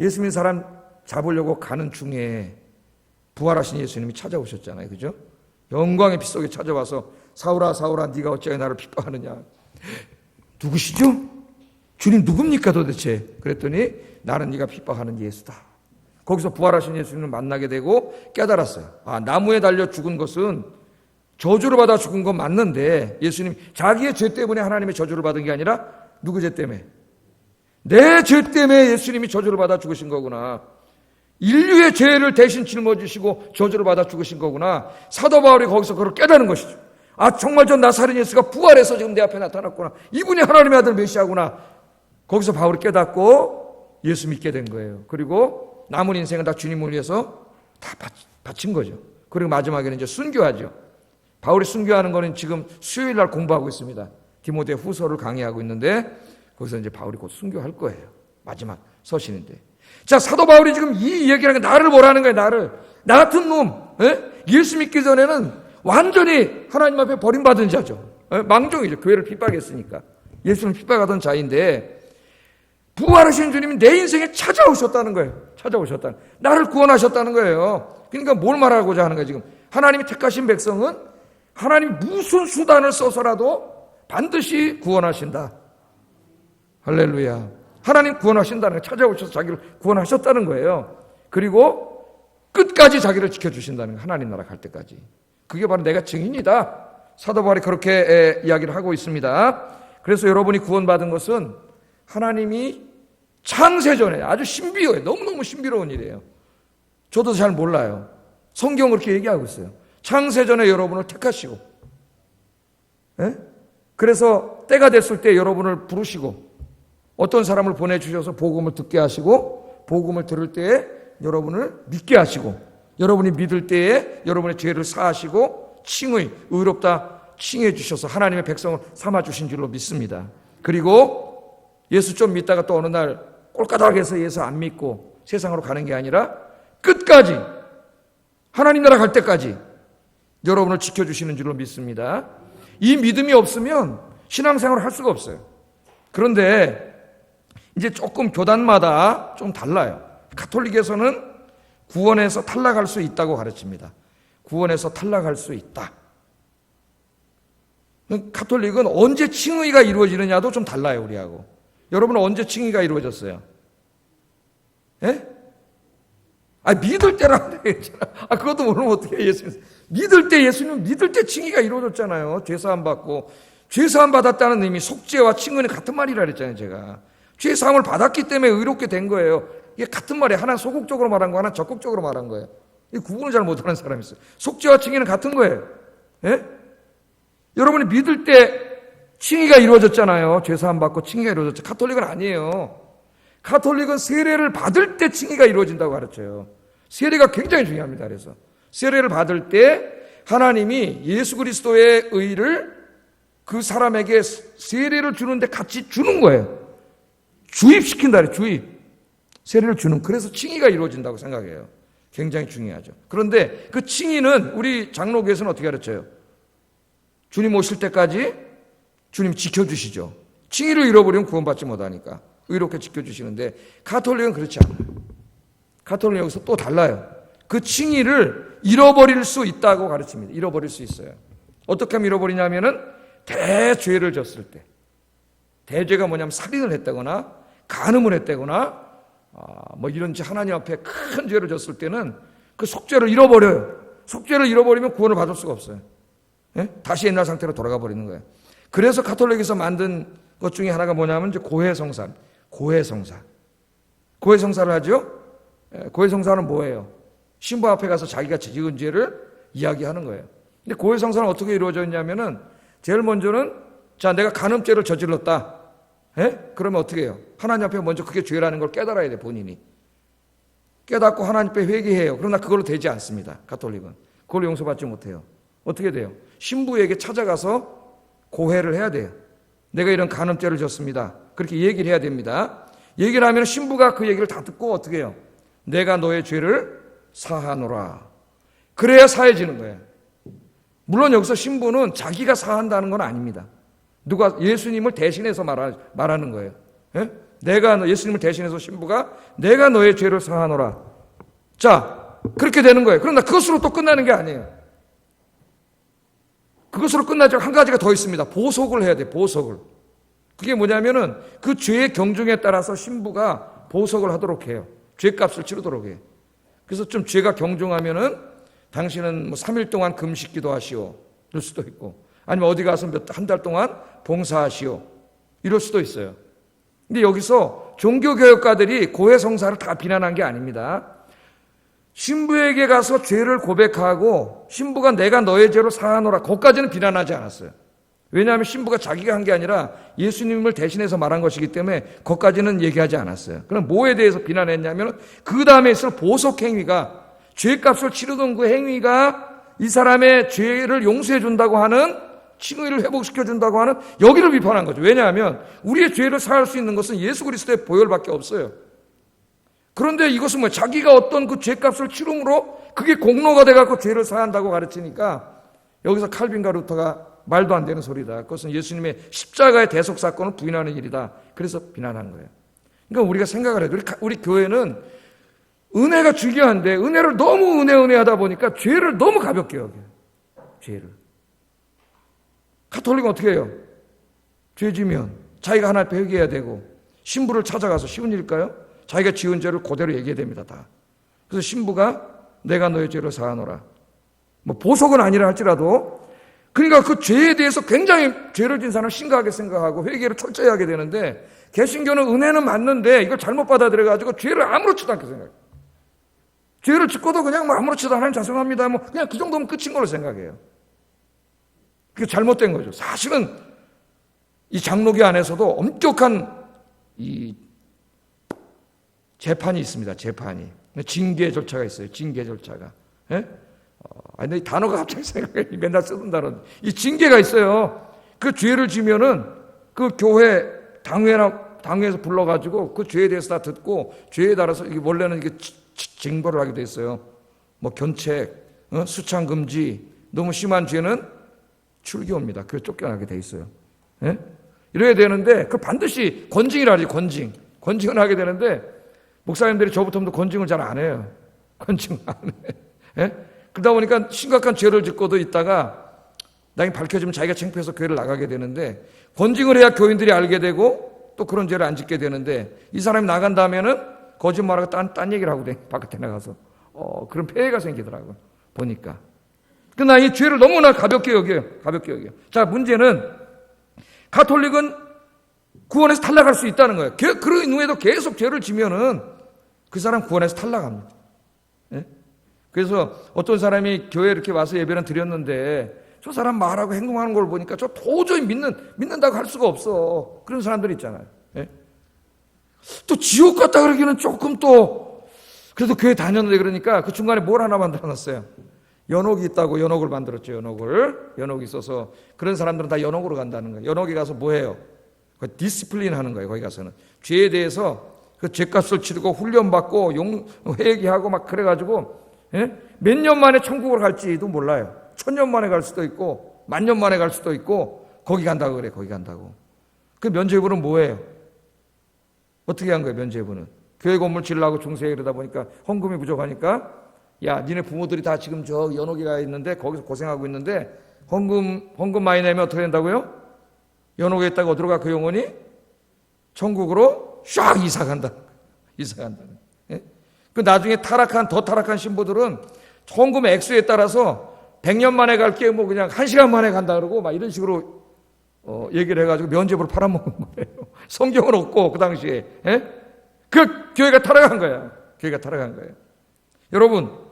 예수 믿는 사람 잡으려고 가는 중에 부활하신 예수님이 찾아오셨잖아요. 그죠? 영광의 빛 속에 찾아와서 사울아 사울아 네가 어찌하여 나를 핍박하느냐. 누구시죠? 주님 누굽니까 도대체? 그랬더니 나는 네가 핍박하는 예수다. 거기서 부활하신 예수님을 만나게 되고 깨달았어요. 나무에 달려 죽은 것은 저주를 받아 죽은 건 맞는데 예수님 자기의 죄 때문에 하나님의 저주를 받은 게 아니라 누구 죄 때문에? 내 죄 때문에 예수님이 저주를 받아 죽으신 거구나. 인류의 죄를 대신 짊어지시고 저주를 받아 죽으신 거구나. 사도 바울이 거기서 그걸 깨닫는 것이죠. 아, 정말 저 나사렛 예수가 부활해서 지금 내 앞에 나타났구나. 이분이 하나님의 아들 메시아구나. 거기서 바울이 깨닫고 예수 믿게 된 거예요. 그리고 남은 인생은 다 주님을 위해서 다 바친 거죠. 그리고 마지막에는 이제 순교하죠. 바울이 순교하는 거는 지금 수요일 날 공부하고 있습니다. 디모데 후서를 강의하고 있는데 거기서 이제 바울이 곧 순교할 거예요. 마지막 서신인데. 자, 사도 바울이 지금 이 얘기라는 게 나를 뭐라는 거예요, 나를. 나 같은 놈, 예수 믿기 전에는 완전히 하나님 앞에 버림받은 자죠. 망종이죠. 교회를 핍박했으니까. 예수는 핍박하던 자인데 부활하신 주님이 내 인생에 찾아오셨다는 거예요. 찾아오셨다는. 나를 구원하셨다는 거예요. 그러니까 뭘 말하고자 하는 거예요, 지금. 하나님이 택하신 백성은 하나님 무슨 수단을 써서라도 반드시 구원하신다. 할렐루야. 하나님 구원하신다는 거예요. 찾아오셔서 자기를 구원하셨다는 거예요. 그리고 끝까지 자기를 지켜주신다는 거예요. 하나님 나라 갈 때까지. 그게 바로 내가 증인이다. 사도 바울이 그렇게 이야기를 하고 있습니다. 그래서 여러분이 구원받은 것은 하나님이 창세전에 아주 신비해요. 너무너무 신비로운 일이에요. 저도 잘 몰라요. 성경은 그렇게 얘기하고 있어요. 창세전에 여러분을 택하시고, 그래서 때가 됐을 때 여러분을 부르시고, 어떤 사람을 보내주셔서 복음을 듣게 하시고, 복음을 들을 때에 여러분을 믿게 하시고, 여러분이 믿을 때에 여러분의 죄를 사하시고, 칭의, 의롭다 칭해 주셔서 하나님의 백성을 삼아주신 줄로 믿습니다. 그리고 예수 좀 믿다가 또 어느 날 꼴까닥해서 예수 안 믿고 세상으로 가는 게 아니라 끝까지 하나님 나라 갈 때까지 여러분을 지켜주시는 줄로 믿습니다. 이 믿음이 없으면 신앙생활을 할 수가 없어요. 그런데 이제 조금 교단마다 좀 달라요. 가톨릭에서는 구원에서 탈락할 수 있다고 가르칩니다. 구원에서 탈락할 수 있다. 가톨릭은 언제 칭의가 이루어지느냐도 좀 달라요, 우리하고. 여러분은 언제 칭의가 이루어졌어요? 믿을 때라고 했잖아. 그것도 모르면 어떻게 해, 예수님. 믿을 때, 예수님 믿을 때 칭의가 이루어졌잖아요. 죄사함 받고. 죄사함 받았다는 의미, 속죄와 칭의는 같은 말이라 그랬잖아요, 제가. 죄사함을 받았기 때문에 의롭게 된 거예요. 이게 같은 말이에요. 하나는 소극적으로 말한 거, 하나는 적극적으로 말한 거예요. 이 구분을 잘 못하는 사람이 있어요. 속죄와 칭의는 같은 거예요. 여러분이 믿을 때 칭의가 이루어졌잖아요. 죄사함 받고 칭의가 이루어졌죠. 가톨릭은 아니에요. 가톨릭은 세례를 받을 때 칭의가 이루어진다고 가르쳐요. 세례가 굉장히 중요합니다. 그래서 세례를 받을 때 하나님이 예수 그리스도의 의를 그 사람에게 세례를 주는데 같이 주는 거예요. 주입시킨다 그래요. 주입. 세례를 주는. 그래서 칭의가 이루어진다고 생각해요. 굉장히 중요하죠. 그런데 그 칭의는 우리 장로교에서는 어떻게 가르쳐요? 주님 오실 때까지 주님 지켜주시죠. 칭의를 잃어버리면 구원받지 못하니까 의롭게 지켜주시는데 가톨릭은 그렇지 않아요. 가톨릭은 여기서 또 달라요. 그 칭의를 잃어버릴 수 있다고 가르칩니다. 잃어버릴 수 있어요. 어떻게 하면 잃어버리냐면은 대죄를 졌을 때. 대죄가 뭐냐면 살인을 했다거나 간음을 했다거나 이런 하나님 앞에 큰 죄를 졌을 때는 그 속죄를 잃어버려요. 속죄를 잃어버리면 구원을 받을 수가 없어요. 다시 옛날 상태로 돌아가 버리는 거예요. 그래서 가톨릭에서 만든 것 중에 하나가 뭐냐면 이제 고해성사. 고해성사를 하죠. 고해성사는 뭐예요? 신부 앞에 가서 자기가 지은 죄를 이야기하는 거예요. 근데 고해성사는 어떻게 이루어져 있냐면은 제일 먼저는 자, 내가 간음죄를 저질렀다. 그러면 어떻게 해요? 하나님 앞에 먼저 그게 죄라는 걸 깨달아야 돼, 본인이. 깨닫고 하나님 앞에 회개해요. 그러나 그걸로 되지 않습니다. 가톨릭은. 그걸 용서받지 못해요. 어떻게 돼요? 신부에게 찾아가서 고해를 해야 돼요. 내가 이런 간음죄를 졌습니다. 그렇게 얘기를 해야 됩니다. 얘기를 하면 신부가 그 얘기를 다 듣고 어떻게 해요? 내가 너의 죄를 사하노라. 그래야 사해지는 거예요. 물론 여기서 신부는 자기가 사한다는 건 아닙니다. 누가 예수님을 대신해서 말하는 거예요. 내가 예수님을 대신해서 신부가 내가 너의 죄를 사하노라. 자, 그렇게 되는 거예요. 그러나 그것으로 또 끝나는 게 아니에요. 그것으로 끝나지 한 가지가 더 있습니다. 보석을 해야 돼. 보석을. 그게 뭐냐면은 그 죄의 경중에 따라서 신부가 보석을 하도록 해요. 죄값을 치르도록 해요. 그래서 좀 죄가 경중하면은 당신은 3일 동안 금식기도 하시오. 이럴 수도 있고. 아니면 어디 가서 한 달 동안 봉사하시오. 이럴 수도 있어요. 근데 여기서 종교개혁가들이 고해성사를 다 비난한 게 아닙니다. 신부에게 가서 죄를 고백하고 신부가 내가 너의 죄로 사하노라, 거기까지는 비난하지 않았어요. 왜냐하면 신부가 자기가 한 게 아니라 예수님을 대신해서 말한 것이기 때문에 거기까지는 얘기하지 않았어요. 그럼 뭐에 대해서 비난했냐면 그 다음에 있을 보석 행위가, 죄값을 치르던 그 행위가 이 사람의 죄를 용서해 준다고 하는, 칭의를 회복시켜 준다고 하는 여기를 비판한 거죠. 왜냐하면 우리의 죄를 사할 수 있는 것은 예수 그리스도의 보혈밖에 없어요. 그런데 이것은 뭐 자기가 어떤 그 죄값을 치름으로 그게 공로가 돼갖고 죄를 사한다고 가르치니까 여기서 칼빈과 루터가 말도 안 되는 소리다, 그것은 예수님의 십자가의 대속 사건을 부인하는 일이다, 그래서 비난한 거예요. 그러니까 우리가 생각을 해도 우리 교회는 은혜가 중요한데 은혜를 너무 은혜하다 보니까 죄를 너무 가볍게 여겨요. 죄를. 가톨릭은 어떻게 해요? 죄 지면 자기가 하나님 앞에 회개해야 되고, 신부를 찾아가서 쉬운 일일까요? 자기가 지은 죄를 그대로 얘기해야 됩니다, 다. 그래서 신부가 내가 너의 죄를 사하노라, 뭐 보석은 아니라 할지라도, 그러니까 그 죄에 대해서 굉장히 죄를 진 사람을 심각하게 생각하고 회개를 철저히 하게 되는데, 개신교는 은혜는 맞는데 이걸 잘못 받아들여가지고 죄를 아무렇지도 않게 생각해요. 죄를 짓고도 그냥 뭐 아무렇지도 않아요, 죄송합니다, 뭐 그냥 그 정도면 끝인 걸로 생각해요. 그게 잘못된 거죠. 사실은 이 장로교 안에서도 엄격한 이 재판이 있습니다. 재판이. 징계 절차가 있어요. 징계 절차가. 예? 이 단어가 갑자기 생각해. 맨날 쓰던 단어. 이 징계가 있어요. 그 죄를 지면은 그 교회 당회에서 불러가지고 그 죄에 대해서 다 듣고, 죄에 따라서 이게 원래는 이게 징벌을 하게 돼 있어요. 뭐 견책, 수창 금지, 너무 심한 죄는 출교입니다. 교회 쫓겨나게 돼 있어요. 예? 이래야 되는데 그 반드시 권징이라 하지, 권징. 권징을 하게 되는데 목사님들이 저부터도 권징을 잘 안 해요. 권징을 안 해. 예? 그러다 보니까 심각한 죄를 짓고도 있다가 나중에 밝혀지면 자기가 창피해서 교회를 나가게 되는데, 권징을 해야 교인들이 알게 되고 또 그런 죄를 안 짓게 되는데, 이 사람이 나간 다음에는 거짓말하고 딴 얘기를 하고 바깥에 나가서 그런 폐해가 생기더라고요. 보니까. 그러나 이 죄를 너무나 가볍게 여겨요. 가볍게 여겨요. 자, 문제는 가톨릭은 구원에서 탈락할 수 있다는 거예요. 그런 후에도 계속 죄를 지면은 그 사람 구원에서 탈락합니다. 예? 그래서 어떤 사람이 교회에 이렇게 와서 예배는 드렸는데 저 사람 말하고 행동하는 걸 보니까 저 도저히 믿는다고 할 수가 없어. 그런 사람들 있잖아요. 예? 또 지옥 갔다 그러기는 조금 또, 그래도 교회 다녔는데, 그러니까 그 중간에 뭘 하나 만들어 놨어요. 연옥이 있다고 연옥을 만들었죠. 연옥이 있어서 그런 사람들은 다 연옥으로 간다는 거예요. 연옥에 가서 뭐 해요? 디스플린 하는 거예요. 거기 가서는 죄에 대해서 그 죄값을 치르고 훈련받고 회개하고 막 그래가지고, 예? 몇 년 만에 천국을 갈지도 몰라요. 1000년 만에 갈 수도 있고 10,000년 만에 갈 수도 있고, 거기 간다고 그래. 거기 간다고. 그 면죄부는 뭐예요? 어떻게 한 거예요? 면죄부는 교회 건물 지으려고 중세에 그러다 보니까 헌금이 부족하니까, 야, 니네 부모들이 다 지금 저 연옥에 가 있는데 거기서 고생하고 있는데 헌금 많이 내면 어떻게 된다고요? 연옥에 있다가 어디로 가? 그 영혼이 천국으로 샥 이사 간다. 예? 그 나중에 더 타락한 신부들은 헌금의 액수에 따라서 100년 만에 갈게 뭐 그냥 1시간 만에 간다 그러고 막 이런 식으로 얘기를 해가지고 면죄부를 팔아먹은 거예요. 성경은 없고 그 당시에. 예? 그 교회가 타락한 거야. 교회가 타락한 거예요. 여러분,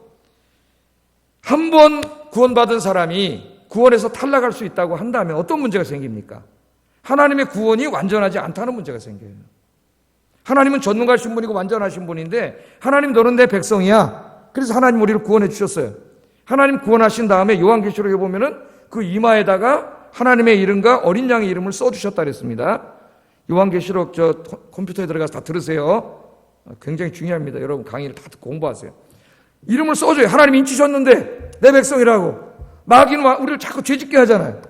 한 번 구원받은 사람이 구원에서 탈락할 수 있다고 한다면 어떤 문제가 생깁니까? 하나님의 구원이 완전하지 않다는 문제가 생겨요. 하나님은 전능하신 분이고 완전하신 분인데, 하나님 너는 내 백성이야. 그래서 하나님 우리를 구원해 주셨어요. 하나님 구원하신 다음에 요한계시록에 보면은 그 이마에다가 하나님의 이름과 어린 양의 이름을 써주셨다 그랬습니다. 요한계시록 저 컴퓨터에 들어가서 다 들으세요. 굉장히 중요합니다. 여러분 강의를 다 듣고 공부하세요. 이름을 써줘요. 하나님이 인치셨는데 내 백성이라고. 마귀는 우리를 자꾸 죄짓게 하잖아요.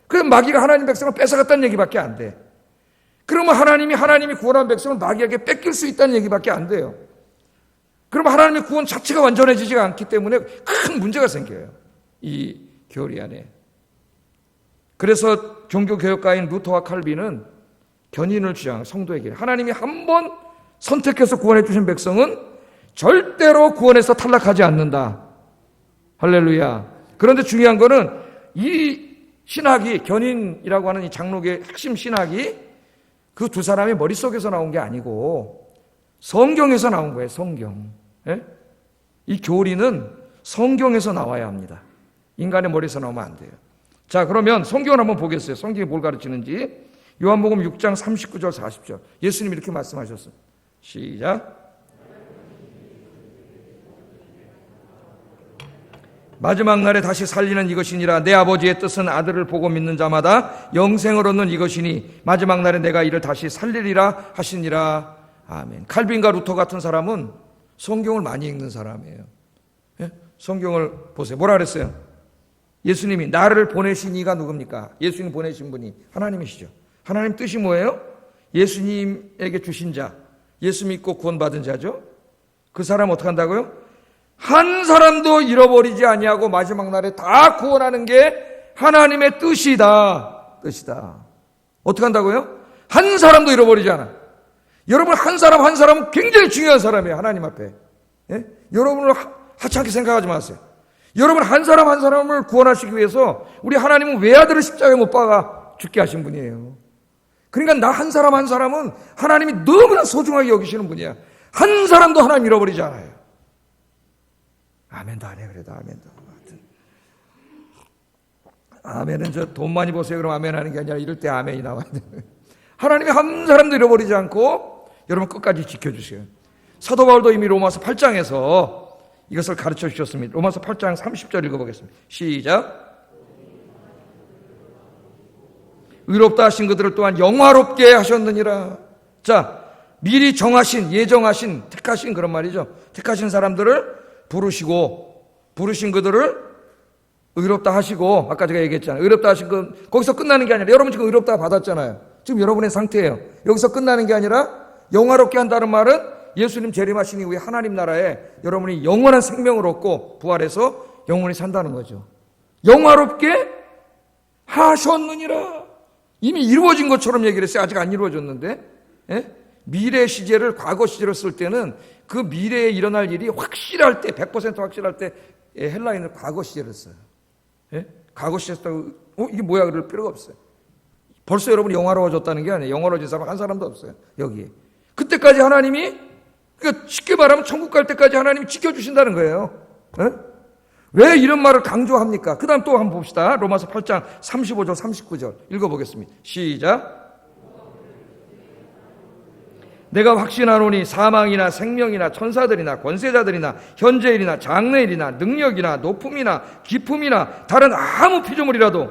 그럼 마귀가 하나님 백성을 뺏어갔다는 얘기밖에 안 돼. 그러면 하나님이 구원한 백성을 마귀에게 뺏길 수 있다는 얘기밖에 안 돼요. 그러면 하나님의 구원 자체가 완전해지지가 않기 때문에 큰 문제가 생겨요. 이 교리 안에. 그래서 종교개혁가인 루터와 칼빈은 견인을 주장한 성도에게, 하나님이 한 번 선택해서 구원해 주신 백성은 절대로 구원에서 탈락하지 않는다. 할렐루야. 그런데 중요한 거는 이 신학이, 견인이라고 하는 이 장로교의 핵심 신학이 그 두 사람의 머릿속에서 나온 게 아니고 성경에서 나온 거예요. 성경. 예? 이 교리는 성경에서 나와야 합니다. 인간의 머리에서 나오면 안 돼요. 자, 그러면 성경을 한번 보겠어요. 성경이 뭘 가르치는지. 요한복음 6장 39절 40절. 예수님이 이렇게 말씀하셨어요. 시작. 마지막 날에 다시 살리는 이것이니라. 내 아버지의 뜻은 아들을 보고 믿는 자마다 영생을 얻는 이것이니 마지막 날에 내가 이를 다시 살리리라 하시니라. 아멘. 칼빈과 루터 같은 사람은 성경을 많이 읽는 사람이에요. 예? 성경을 보세요. 뭐라 그랬어요? 예수님이 나를 보내신 이가 누굽니까? 예수님 보내신 분이 하나님이시죠. 하나님 뜻이 뭐예요? 예수님에게 주신 자, 예수 믿고 구원받은 자죠. 그 사람 어떻게 한다고요? 한 사람도 잃어버리지 아니하고 마지막 날에 다 구원하는 게 하나님의 뜻이다. 어떻게 한다고요? 한 사람도 잃어버리지 않아. 여러분 한 사람 한 사람은 굉장히 중요한 사람이에요. 하나님 앞에. 예? 여러분을 하찮게 생각하지 마세요. 여러분 한 사람 한 사람을 구원하시기 위해서 우리 하나님은 외아들을 십자가에 못 박아 죽게 하신 분이에요. 그러니까 나 한 사람 한 사람은 하나님이 너무나 소중하게 여기시는 분이야. 한 사람도 하나님 잃어버리지 않아요. 아멘도 안 해. 그래도 아멘도. 아멘은 저 돈 많이 버세요 그럼 아멘 하는 게 아니라 이럴 때 아멘이 나와야 돼. 하나님이 한 사람도 잃어버리지 않고 여러분 끝까지 지켜주세요. 사도 바울도 이미 로마서 8장에서 이것을 가르쳐 주셨습니다. 로마서 8장 30절 읽어보겠습니다. 시작. 의롭다 하신 그들을 또한 영화롭게 하셨느니라. 자, 미리 정하신, 예정하신, 택하신 그런 말이죠. 택하신 사람들을 부르신 그들을 의롭다 하시고, 아까 제가 얘기했잖아요. 의롭다 하신 그 거기서 끝나는 게 아니라 여러분 지금 의롭다 받았잖아요. 지금 여러분의 상태예요. 여기서 끝나는 게 아니라 영화롭게 한다는 말은 예수님 재림하신 이후에 하나님 나라에 여러분이 영원한 생명을 얻고 부활해서 영원히 산다는 거죠. 영화롭게 하셨느니라. 이미 이루어진 것처럼 얘기를 했어요. 아직 안 이루어졌는데. 예? 미래 시제를 과거 시제로 쓸 때는 그 미래에 일어날 일이 확실할 때, 100% 확실할 때 헬라인을 과거 시제를 써요. 예? 과거 시제 썼다고 이게 뭐야 그럴 필요가 없어요. 벌써 여러분이 영화로워졌다는 게 아니에요. 영화로워진 사람 한 사람도 없어요. 여기에. 그때까지 하나님이, 그러니까 쉽게 말하면 천국 갈 때까지 하나님이 지켜주신다는 거예요. 예? 왜 이런 말을 강조합니까? 그 다음 또 한번 봅시다. 로마서 8장 35절 39절 읽어보겠습니다. 시작. 내가 확신하노니 사망이나 생명이나 천사들이나 권세자들이나 현재일이나 장래일이나 능력이나 높음이나 깊음이나 다른 아무 피조물이라도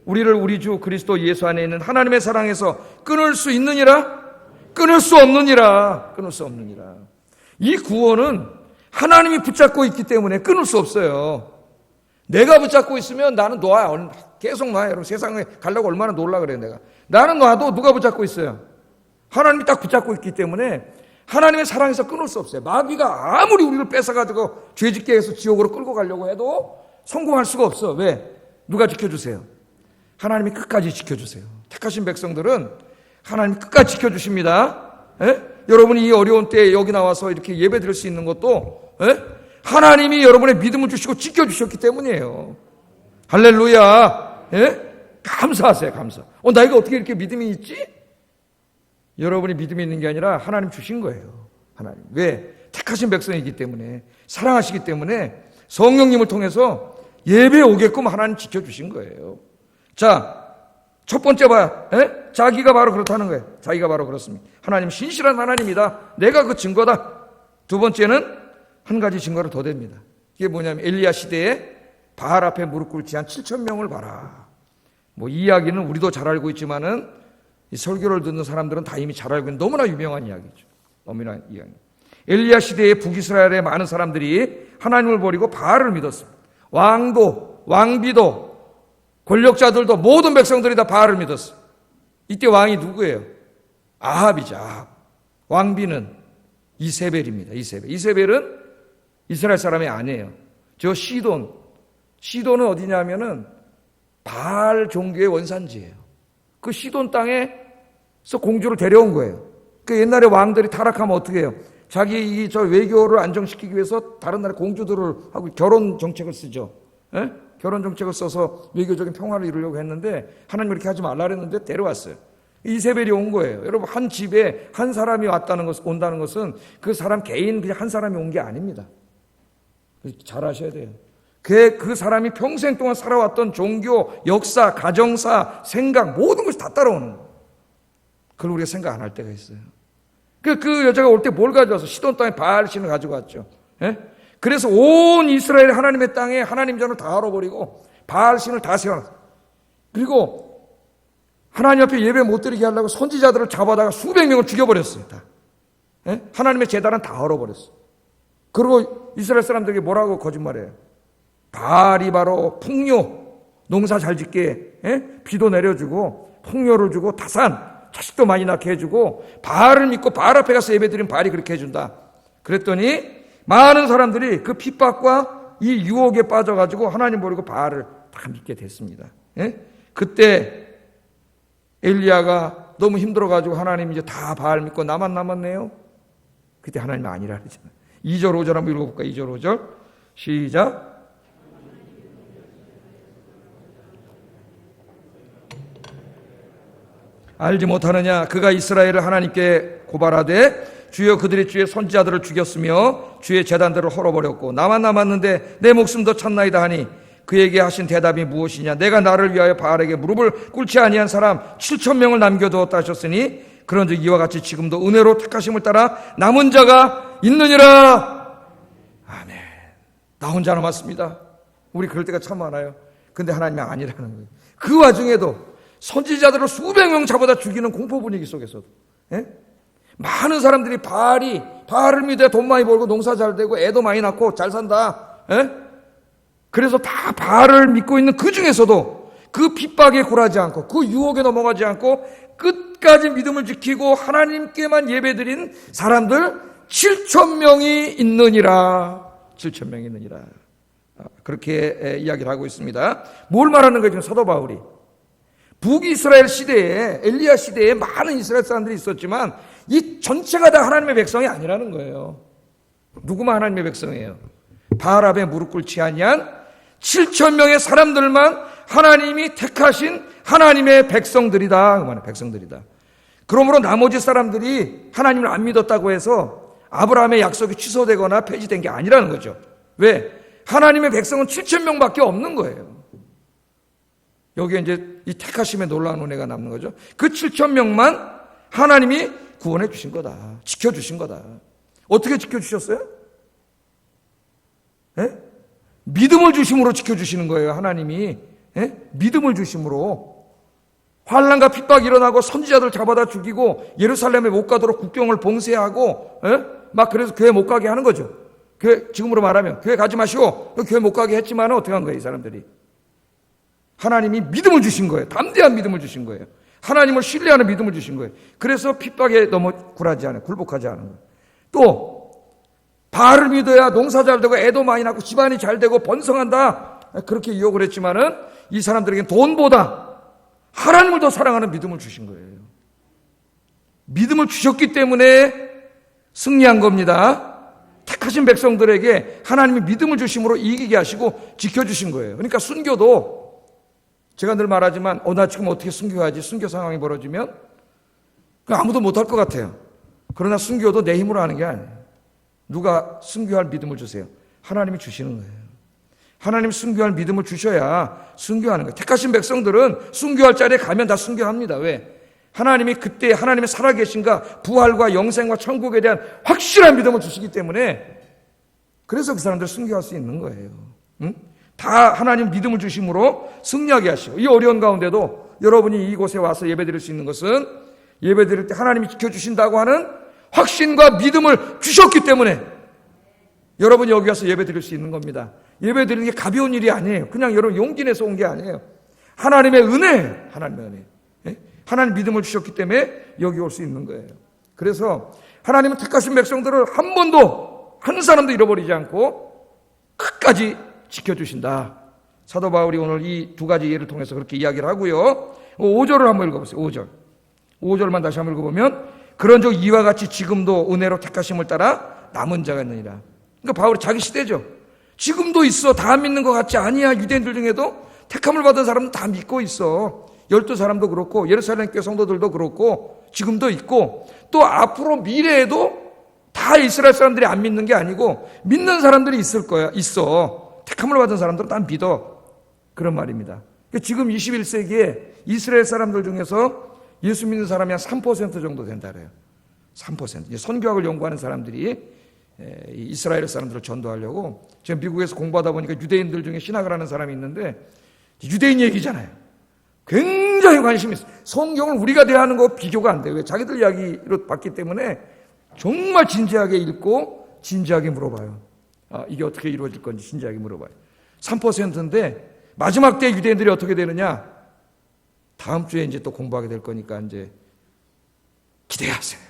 우리를 우리 주 그리스도 예수 안에 있는 하나님의 사랑에서 끊을 수 있느니라? 끊을 수 없느니라. 끊을 수 없느니라. 이 구원은 하나님이 붙잡고 있기 때문에 끊을 수 없어요. 내가 붙잡고 있으면 나는 놔. 계속 놔. 여러분 세상에 가려고 얼마나 놀라 그래요 내가. 나는 놔도 누가 붙잡고 있어요? 하나님이 딱 붙잡고 있기 때문에 하나님의 사랑에서 끊을 수 없어요. 마귀가 아무리 우리를 뺏어가지고 죄짓게 해서 지옥으로 끌고 가려고 해도 성공할 수가 없어. 왜? 누가 지켜주세요? 하나님이 끝까지 지켜주세요. 택하신 백성들은 하나님이 끝까지 지켜주십니다. 예? 여러분이 이 어려운 때에 여기 나와서 이렇게 예배 드릴 수 있는 것도 예? 하나님이 여러분의 믿음을 주시고 지켜주셨기 때문이에요. 할렐루야. 예? 감사하세요. 감사. 나이가 어떻게 이렇게 믿음이 있지? 여러분이 믿음이 있는 게 아니라 하나님 주신 거예요. 하나님. 왜? 택하신 백성이기 때문에, 사랑하시기 때문에 성령님을 통해서 예배에 오게끔 하나님 지켜주신 거예요. 자, 첫 번째 봐요. 에? 자기가 바로 그렇다는 거예요. 자기가 바로 그렇습니다. 하나님 신실한 하나님이다. 내가 그 증거다. 두 번째는 한 가지 증거를 더 댑니다. 이게 뭐냐면 엘리야 시대에 바알 앞에 무릎 꿇지 한 7,000명을 봐라. 뭐 이 이야기는 우리도 잘 알고 있지만은 이 설교를 듣는 사람들은 다 이미 잘 알고 있는 너무나 유명한 이야기죠. 너무나 이야기. 엘리야 시대에 북이스라엘의 많은 사람들이 하나님을 버리고 바알을 믿었습니다. 왕도, 왕비도, 권력자들도 모든 백성들이 다 바알을 믿었어요. 이때 왕이 누구예요? 아합이죠. 아합. 왕비는 이세벨입니다. 이세벨은 이스라엘 사람이 아니에요. 저 시돈은 어디냐면은 바알 종교의 원산지예요. 그 시돈 땅에서 공주를 데려온 거예요. 그 옛날에 왕들이 타락하면 어떻게 해요? 자기 저 외교를 안정시키기 위해서 다른 나라 공주들을 하고 결혼 정책을 쓰죠. 예? 결혼 정책을 써서 외교적인 평화를 이루려고 했는데 하나님 이렇게 하지 말라 그랬는데 데려왔어요. 이세벨이 온 거예요. 여러분 한 집에 한 사람이 온다는 것은 그 사람 개인 그냥 한 사람이 온 게 아닙니다. 잘 아셔야 돼요. 그 사람이 평생 동안 살아왔던 종교, 역사, 가정사, 생각 모든 것이 다 따라오는 거예요. 그걸 우리가 생각 안 할 때가 있어요. 그 여자가 올 때 뭘 가져와서 시돈 땅에 바알신을 가지고 왔죠. 예? 그래서 온 이스라엘 하나님의 땅에 하나님 전을 다 헐어버리고 바알신을 다 세워놨어요. 그리고 하나님 앞에 예배 못 드리게 하려고 선지자들을 잡아다가 수백 명을 죽여버렸어요. 다. 예? 하나님의 제단은 다 헐어버렸어요. 그리고 이스라엘 사람들에게 뭐라고 거짓말해요? 바알이 바로 풍요, 농사 잘 짓게, 비도 내려주고 풍요를 주고 다산, 자식도 많이 낳게 해주고 바알을 믿고 바알 앞에 가서 예배드리면 바알이 그렇게 해준다. 그랬더니 많은 사람들이 그 핍박과 이 유혹에 빠져가지고 하나님 버리고 바알을 다 믿게 됐습니다. 그때 엘리야가 너무 힘들어가지고 하나님 이제 다 바알 믿고 나만 남았네요. 그때 하나님이 아니라 그러잖아요. 2절 5절 한번 읽어볼까요? 2절 5절 시작. 알지 못하느냐? 그가 이스라엘을 하나님께 고발하되 주여 그들이 주의 선지자들을 죽였으며 주의 제단들을 헐어버렸고 나만 남았는데 내 목숨도 찾나이다 하니 그에게 하신 대답이 무엇이냐? 내가 나를 위하여 바알에게 무릎을 꿇지 아니한 사람 7,000명을 남겨두었다 하셨으니 그런즉 이와 같이 지금도 은혜로 택하심을 따라 남은 자가 있느니라. 아멘. 나 혼자 남았습니다. 우리 그럴 때가 참 많아요. 근데 하나님이 아니라는 거예요. 그 와중에도 선지자들을 수백 명 잡아다 죽이는 공포 분위기 속에서도 많은 사람들이 바알을 믿어야 돈 많이 벌고 농사 잘 되고 애도 많이 낳고 잘 산다. 그래서 다 바알을 믿고 있는 그 중에서도 그 핍박에 굴하지 않고 그 유혹에 넘어가지 않고 끝까지 믿음을 지키고 하나님께만 예배드린 사람들 7,000명이 있느니라. 7,000명이 있느니라. 그렇게 이야기를 하고 있습니다. 뭘 말하는 거예요? 지금 사도 바울이. 북이스라엘 시대에 엘리야 시대에 많은 이스라엘 사람들이 있었지만 이 전체가 다 하나님의 백성이 아니라는 거예요. 누구만 하나님의 백성이에요? 바알 앞에 무릎 꿇지 아니한 7,000명의 사람들만 하나님이 택하신 하나님의 백성들이다. 그 말이에요. 백성들이다. 그러므로 나머지 사람들이 하나님을 안 믿었다고 해서 아브라함의 약속이 취소되거나 폐지된 게 아니라는 거죠. 왜? 하나님의 백성은 7,000명밖에 없는 거예요. 여기에 이제 이 택하심의 놀라운 은혜가 남는 거죠. 그 7,000명만 하나님이 구원해 주신 거다. 지켜주신 거다. 어떻게 지켜주셨어요? 믿음을 주심으로 지켜주시는 거예요. 하나님이. 믿음을 주심으로. 환난과 핍박이 일어나고 선지자들 잡아다 죽이고 예루살렘에 못 가도록 국경을 봉쇄하고 막 그래서 교회 못 가게 하는 거죠. 교회, 지금으로 말하면 교회 가지 마시오. 교회 못 가게 했지만 어떻게 한 거예요? 이 사람들이. 하나님이 믿음을 주신 거예요. 담대한 믿음을 주신 거예요. 하나님을 신뢰하는 믿음을 주신 거예요. 그래서 핍박에 너무 굴하지 않아요. 굴복하지 않은 거예요. 또 바알을 믿어야 농사 잘 되고 애도 많이 낳고 집안이 잘 되고 번성한다. 그렇게 유혹을 했지만은 이 사람들에게는 돈보다 하나님을 더 사랑하는 믿음을 주신 거예요. 믿음을 주셨기 때문에 승리한 겁니다. 택하신 백성들에게 하나님이 믿음을 주심으로 이기게 하시고 지켜주신 거예요. 그러니까 순교도 제가 늘 말하지만 나 지금 어떻게 순교하지? 순교 상황이 벌어지면 아무도 못할 것 같아요. 그러나 순교도 내 힘으로 하는 게 아니에요. 누가 순교할 믿음을 주세요? 하나님이 주시는 거예요. 하나님 순교할 믿음을 주셔야 순교하는 거예요. 택하신 백성들은 순교할 자리에 가면 다 순교합니다. 왜? 하나님이 그때 하나님의 살아계신가 부활과 영생과 천국에 대한 확실한 믿음을 주시기 때문에 그래서 그 사람들 순교할 수 있는 거예요. 응? 다 하나님 믿음을 주심으로 승리하게 하시고 이 어려운 가운데도 여러분이 이곳에 와서 예배드릴 수 있는 것은 예배드릴 때 하나님이 지켜주신다고 하는 확신과 믿음을 주셨기 때문에 여러분이 여기 와서 예배드릴 수 있는 겁니다. 예배드리는 게 가벼운 일이 아니에요. 그냥 여러분 용기 내서 온 게 아니에요. 하나님의 은혜, 하나님의 은혜. 하나님 믿음을 주셨기 때문에 여기 올 수 있는 거예요. 그래서 하나님은 택하신 백성들을 한 번도 한 사람도 잃어버리지 않고 끝까지 지켜주신다. 사도 바울이 오늘 이 두 가지 예를 통해서 그렇게 이야기를 하고요. 5절을 한번 읽어보세요. 5절만 다시 한번 읽어보면 그런즉 이와 같이 지금도 은혜로 택하심을 따라 남은 자가 있느니라. 그러니까 바울이 자기 시대죠. 지금도 있어. 다 믿는 것 같지 아니야. 유대인들 중에도 택함을 받은 사람은 다 믿고 있어. 12사람도 그렇고 예루살렘 교회 성도들도 그렇고 지금도 있고 또 앞으로 미래에도 다 다 이스라엘 사람들이 안 믿는 게 아니고 믿는 사람들이 있을 거야. 있어. 택함을 받은 사람들은 다 믿어. 그런 말입니다. 지금 21세기에 이스라엘 사람들 중에서 예수 믿는 사람이 한 3% 정도 된다 그래요. 3%. 선교학을 연구하는 사람들이 이스라엘 사람들을 전도하려고 지금 미국에서 공부하다 보니까 유대인들 중에 신학을 하는 사람이 있는데 유대인 얘기잖아요. 굉장히 관심이 있어요. 성경을 우리가 대하는 거 비교가 안 돼요. 왜? 자기들 이야기로 봤기 때문에 정말 진지하게 읽고 진지하게 물어봐요. 이게 어떻게 이루어질 건지 진지하게 물어봐요. 3%인데 마지막 때 유대인들이 어떻게 되느냐? 다음 주에 이제 또 공부하게 될 거니까 이제 기대하세요.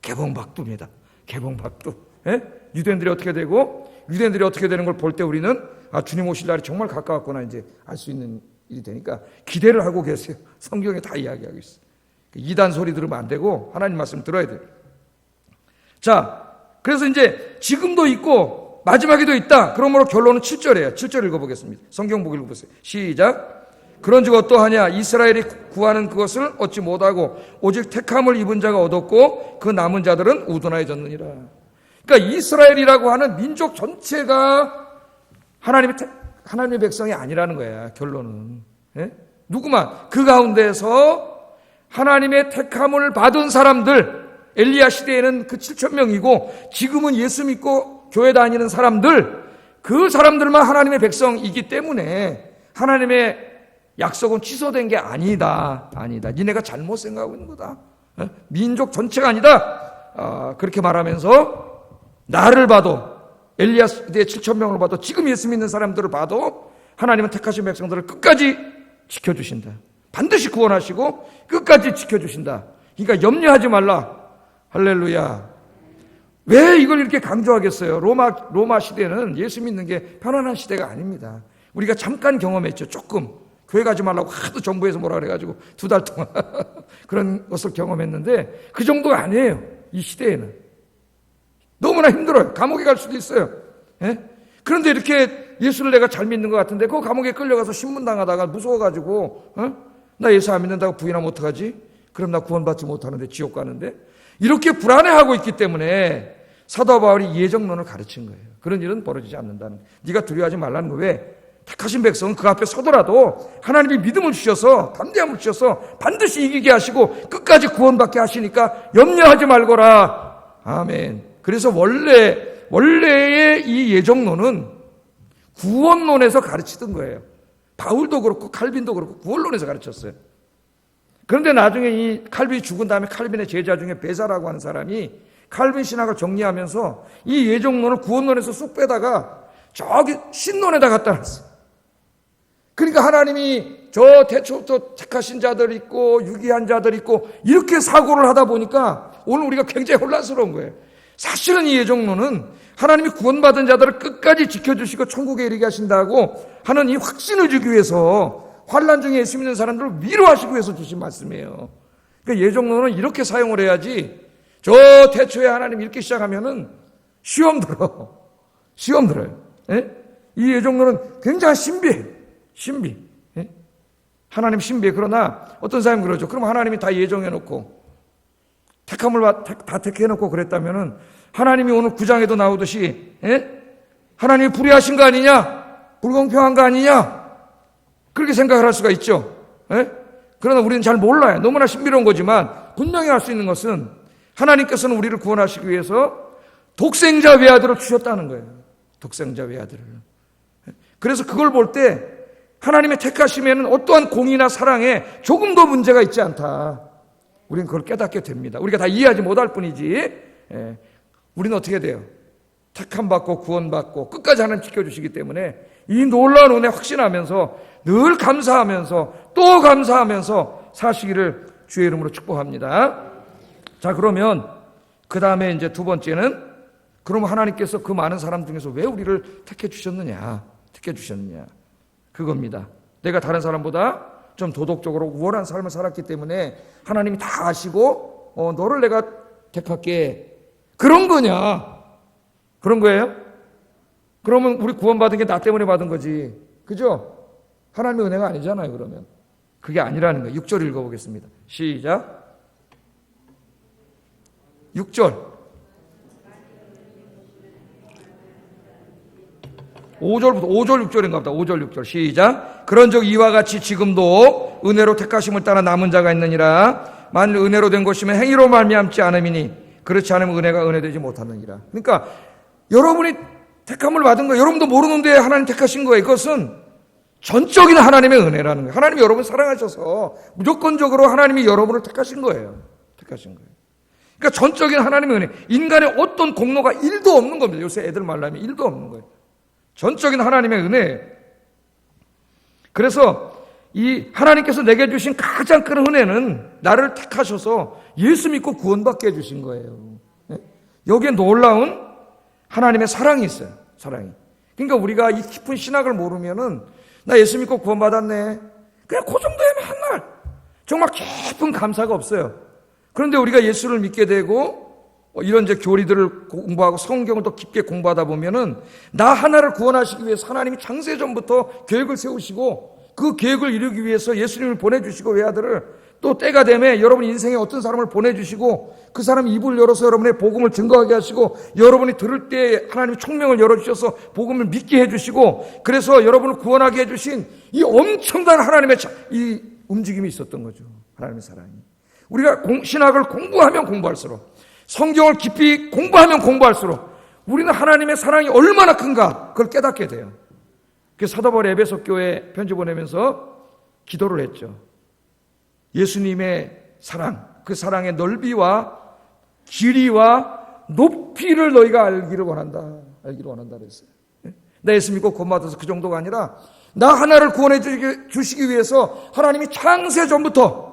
개봉박두입니다. 개봉박두. 예? 유대인들이 어떻게 되고 유대인들이 어떻게 되는 걸 볼 때 우리는 주님 오실 날이 정말 가까웠구나 이제 알 수 있는 일이 되니까 기대를 하고 계세요. 성경에 다 이야기하고 있어요. 이단 소리 들으면 안 되고 하나님 말씀 들어야 돼요. 자, 그래서 이제 지금도 있고 마지막에도 있다. 그러므로 결론은 7절이에요. 7절 읽어보겠습니다. 성경 보기 읽어보세요. 시작. 그런즉 어떠하냐? 이스라엘이 구하는 그것을 얻지 못하고 오직 택함을 입은 자가 얻었고 그 남은 자들은 우둔하여졌느니라. 그러니까 이스라엘이라고 하는 민족 전체가 하나님의 백성이 아니라는 거야. 결론은. 예? 누구만 그 가운데서 하나님의 택함을 받은 사람들, 엘리야 시대에는 그 7,000명이고 지금은 예수 믿고 교회 다니는 사람들, 그 사람들만 하나님의 백성이기 때문에 하나님의 약속은 취소된 게 아니다. 니네가 잘못 생각하고 있는 거다. 민족 전체가 아니다. 그렇게 말하면서 나를 봐도 엘리야 시대의 7,000명을 봐도 지금 예수 믿는 사람들을 봐도 하나님은 택하신 백성들을 끝까지 지켜주신다. 반드시 구원하시고 끝까지 지켜주신다. 그러니까 염려하지 말라. 할렐루야. 왜 이걸 이렇게 강조하겠어요? 로마 시대는 예수 믿는 게 편안한 시대가 아닙니다. 우리가 잠깐 경험했죠. 조금. 교회 가지 말라고 하도 정부에서 뭐라 그래가지고 2달 동안 그런 것을 경험했는데 그 정도가 아니에요. 이 시대에는. 너무나 힘들어요. 감옥에 갈 수도 있어요. 예? 그런데 이렇게 예수를 내가 잘 믿는 것 같은데 그 감옥에 끌려가서 신문당하다가 무서워가지고 나 예수 안 믿는다고 부인하면 어떡하지? 그럼 나 구원받지 못하는데 지옥 가는데 이렇게 불안해하고 있기 때문에 사도 바울이 예정론을 가르친 거예요. 그런 일은 벌어지지 않는다는 거예요. 네가 두려워하지 말라는 거예요. 왜? 택하신 백성은 그 앞에 서더라도 하나님이 믿음을 주셔서 담대함을 주셔서 반드시 이기게 하시고 끝까지 구원받게 하시니까 염려하지 말거라. 아멘. 그래서 원래의 이 예정론은 구원론에서 가르치던 거예요. 바울도 그렇고 칼빈도 그렇고 구원론에서 가르쳤어요. 그런데 나중에 이 칼빈이 죽은 다음에 칼빈의 제자 중에 베사라고 하는 사람이 칼빈 신학을 정리하면서 이 예정론을 구원론에서 쑥 빼다가 저기 신론에다 갖다 놨어요. 그러니까 하나님이 저 태초부터 택하신 자들 있고 유기한 자들 있고 이렇게 사고를 하다 보니까 오늘 우리가 굉장히 혼란스러운 거예요. 사실은 이 예정론은 하나님이 구원받은 자들을 끝까지 지켜주시고 천국에 이르게 하신다고 하는 이 확신을 주기 위해서 환난 중에 예수 믿는 사람들을 위로하시기 위해서 주신 말씀이에요. 그러니까 예정론은 이렇게 사용을 해야지 저 태초에 하나님 읽기 시작하면은 시험 들어요. 예? 이 예정론은 굉장히 신비. 예? 하나님 신비해. 그러나 어떤 사람이 그러죠. 그럼 하나님이 다 예정해놓고 택함을 다 택해놓고 그랬다면은 하나님이 오늘 9장에도 나오듯이 하나님이 불의하신 거 아니냐? 불공평한 거 아니냐? 그렇게 생각을 할 수가 있죠. 그러나 우리는 잘 몰라요. 너무나 신비로운 거지만 분명히 알 수 있는 것은 하나님께서는 우리를 구원하시기 위해서 독생자 외아들을 주셨다는 거예요. 독생자 외아들을. 그래서 그걸 볼 때 하나님의 택하심에는 어떠한 공의나 사랑에 조금도 문제가 있지 않다. 우리는 그걸 깨닫게 됩니다. 우리가 다 이해하지 못할 뿐이지. 우리는 어떻게 돼요? 택함받고 구원받고 끝까지 하나님 지켜주시기 때문에 이 놀라운 은혜 확신하면서 늘 감사하면서 또 감사하면서 사시기를 주의 이름으로 축복합니다. 자, 그러면 그 다음에 이제 두 번째는 그럼 하나님께서 그 많은 사람 중에서 왜 우리를 택해 주셨느냐? 그겁니다. 내가 다른 사람보다 좀 도덕적으로 우월한 삶을 살았기 때문에 하나님이 다 아시고 너를 내가 택할게. 그런 거냐? 그런 거예요? 그러면 우리 구원받은 게 나 때문에 받은 거지. 그죠? 하나님의 은혜가 아니잖아요, 그러면. 그게 아니라는 거예요. 6절 읽어보겠습니다. 시작. 6절. 5절부터 5절 6절인가 보다. 5절 6절 시작. 그런즉 이와 같이 지금도 은혜로 택하심을 따라 남은 자가 있느니라. 만일 은혜로 된 것이면 행위로 말미암지 않음이니 그렇지 않으면 은혜가 은혜되지 못하느니라. 그러니까 여러분이 택함을 받은 거 여러분도 모르는데 하나님 택하신 거예요. 이것은 전적인 하나님의 은혜라는 거예요. 하나님이 여러분을 사랑하셔서 무조건적으로 하나님이 여러분을 택하신 거예요. 택하신 거예요. 그러니까 전적인 하나님의 은혜. 인간의 어떤 공로가 1도 없는 겁니다. 요새 애들 말로 하면 1도 없는 거예요. 전적인 하나님의 은혜. 그래서 이 하나님께서 내게 주신 가장 큰 은혜는 나를 택하셔서 예수 믿고 구원받게 해주신 거예요. 여기에 놀라운 하나님의 사랑이 있어요. 사랑이. 그러니까 우리가 이 깊은 신학을 모르면은 나 예수 믿고 구원받았네. 그냥 그 정도에만 한 말. 정말 깊은 감사가 없어요. 그런데 우리가 예수를 믿게 되고 이런 이제 교리들을 공부하고 성경을 더 깊게 공부하다 보면은 나 하나를 구원하시기 위해서 하나님이 창세전부터 계획을 세우시고 그 계획을 이루기 위해서 예수님을 보내주시고 외아들을 또 때가 되면 여러분 인생에 어떤 사람을 보내주시고 그 사람이 입을 열어서 여러분의 복음을 증거하게 하시고 여러분이 들을 때 하나님이 총명을 열어주셔서 복음을 믿게 해주시고 그래서 여러분을 구원하게 해주신 이 엄청난 하나님의 이 움직임이 있었던 거죠. 하나님의 사랑이. 우리가 신학을 공부하면 공부할수록 성경을 깊이 공부하면 공부할수록 우리는 하나님의 사랑이 얼마나 큰가 그걸 깨닫게 돼요. 그래서 사도 바울이 에베소 교회에 편지 보내면서 기도를 했죠. 예수님의 사랑, 그 사랑의 넓이와 길이와 높이를 너희가 알기를 원한다. 알기를 원한다 그랬어요. 나 예수 믿고 구원받아서 그 정도가 아니라 나 하나를 구원해 주시기 위해서 하나님이 창세 전부터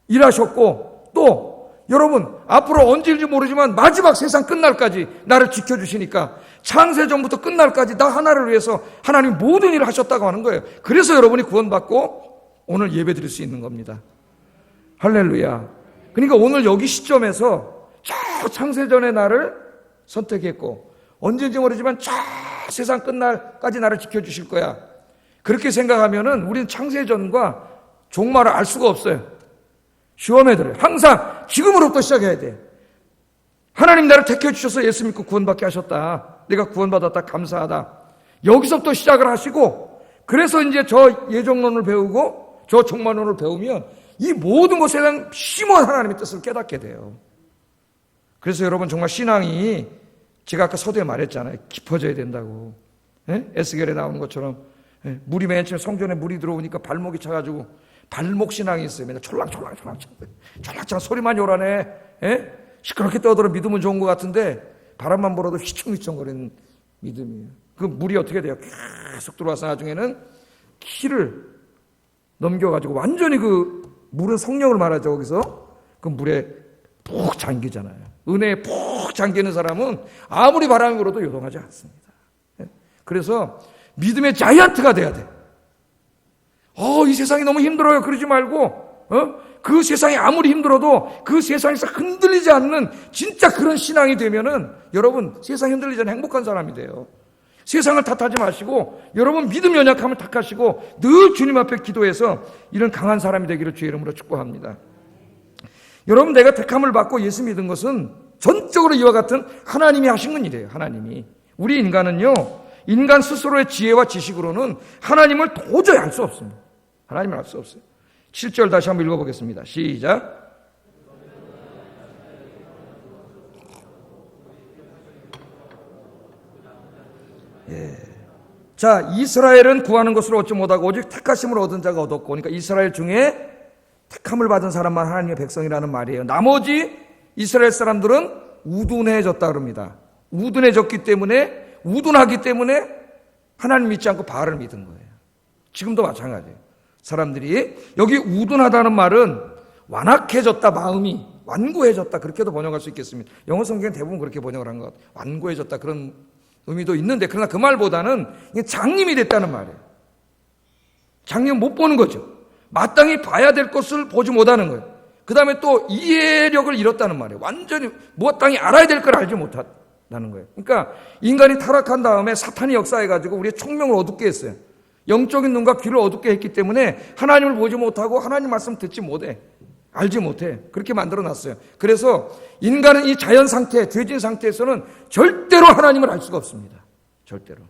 일하셨고 또 여러분 앞으로 언제인지 모르지만 마지막 세상 끝날까지 나를 지켜주시니까 창세 전부터 끝날까지 나 하나를 위해서 하나님이 모든 일을 하셨다고 하는 거예요. 그래서 여러분이 구원받고 오늘 예배 드릴 수 있는 겁니다. 할렐루야. 그러니까 오늘 여기 시점에서 저 창세전의 나를 선택했고 언제인지 모르지만 저 세상 끝날까지 나를 지켜주실 거야. 그렇게 생각하면은 우리는 창세전과 종말을 알 수가 없어요. 시험에 들어요. 항상 지금으로부터 시작해야 돼. 하나님 나를 택해 주셔서 예수 믿고 구원받게 하셨다. 내가 구원받았다. 감사하다. 여기서부터 시작을 하시고 그래서 이제 저 예정론을 배우고 저 종말론을 배우면 이 모든 것에 대한 심오한 하나님의 뜻을 깨닫게 돼요. 그래서 여러분 정말 신앙이 제가 아까 서두에 말했잖아요. 깊어져야 된다고. 에스겔에 나오는 것처럼 물이 맨 처음에 성전에 물이 들어오니까 발목이 차가지고 발목 신앙이 있어요. 맨날 촐랑촐랑 소리만 요란해. 시끄럽게 떠들어 믿으면 좋은 것 같은데 바람만 불어도 휘청휘청거리는 믿음이에요. 그 물이 어떻게 돼요? 계속 들어와서 나중에는 키를 넘겨가지고 완전히 그 물은 성령을 말하죠. 거기서 그 물에 푹 잠기잖아요. 은혜에 푹 잠기는 사람은 아무리 바람이 불어도 요동하지 않습니다. 그래서 믿음의 자이언트가 돼야 돼. 이 세상이 너무 힘들어요. 그러지 말고 그 세상이 아무리 힘들어도 그 세상에서 흔들리지 않는 진짜 그런 신앙이 되면은 여러분 세상 흔들리지 않는 행복한 사람이 돼요. 세상을 탓하지 마시고 여러분 믿음 연약함을 탓하시고 늘 주님 앞에 기도해서 이런 강한 사람이 되기를 주의 이름으로 축복합니다. 여러분 내가 택함을 받고 예수 믿은 것은 전적으로 이와 같은 하나님이 하신 일이에요. 하나님이. 우리 인간은요. 인간 스스로의 지혜와 지식으로는 하나님을 도저히 알 수 없습니다. 하나님을 알 수 없어요. 7절 다시 한번 읽어보겠습니다. 시작. 자, 이스라엘은 구하는 것을 얻지 못하고 오직 택하심을 얻은 자가 얻었고, 그러니까 이스라엘 중에 택함을 받은 사람만 하나님의 백성이라는 말이에요. 나머지 이스라엘 사람들은 우둔해졌다 그럽니다. 우둔해졌기 때문에, 우둔하기 때문에 하나님 믿지 않고 바알을 믿은 거예요. 지금도 마찬가지예요. 사람들이 여기 우둔하다는 말은 완악해졌다, 마음이 완고해졌다, 그렇게도 번역할 수 있겠습니다. 영어 성경은 대부분 그렇게 번역을 한 것 같아요. 완고해졌다 그런 의미도 있는데, 그러나 그 말보다는 장님이 됐다는 말이에요. 장님 못 보는 거죠. 마땅히 봐야 될 것을 보지 못하는 거예요. 그 다음에 또 이해력을 잃었다는 말이에요. 완전히 마땅히 알아야 될 걸 알지 못한다는 거예요. 그러니까 인간이 타락한 다음에 사탄이 역사해가지고 우리의 총명을 어둡게 했어요. 영적인 눈과 귀를 어둡게 했기 때문에 하나님을 보지 못하고 하나님 말씀 듣지 못해. 알지 못해. 그렇게 만들어놨어요. 그래서 인간은 이 자연 상태, 죄진 상태에서는 절대로 하나님을 알 수가 없습니다. 절대로.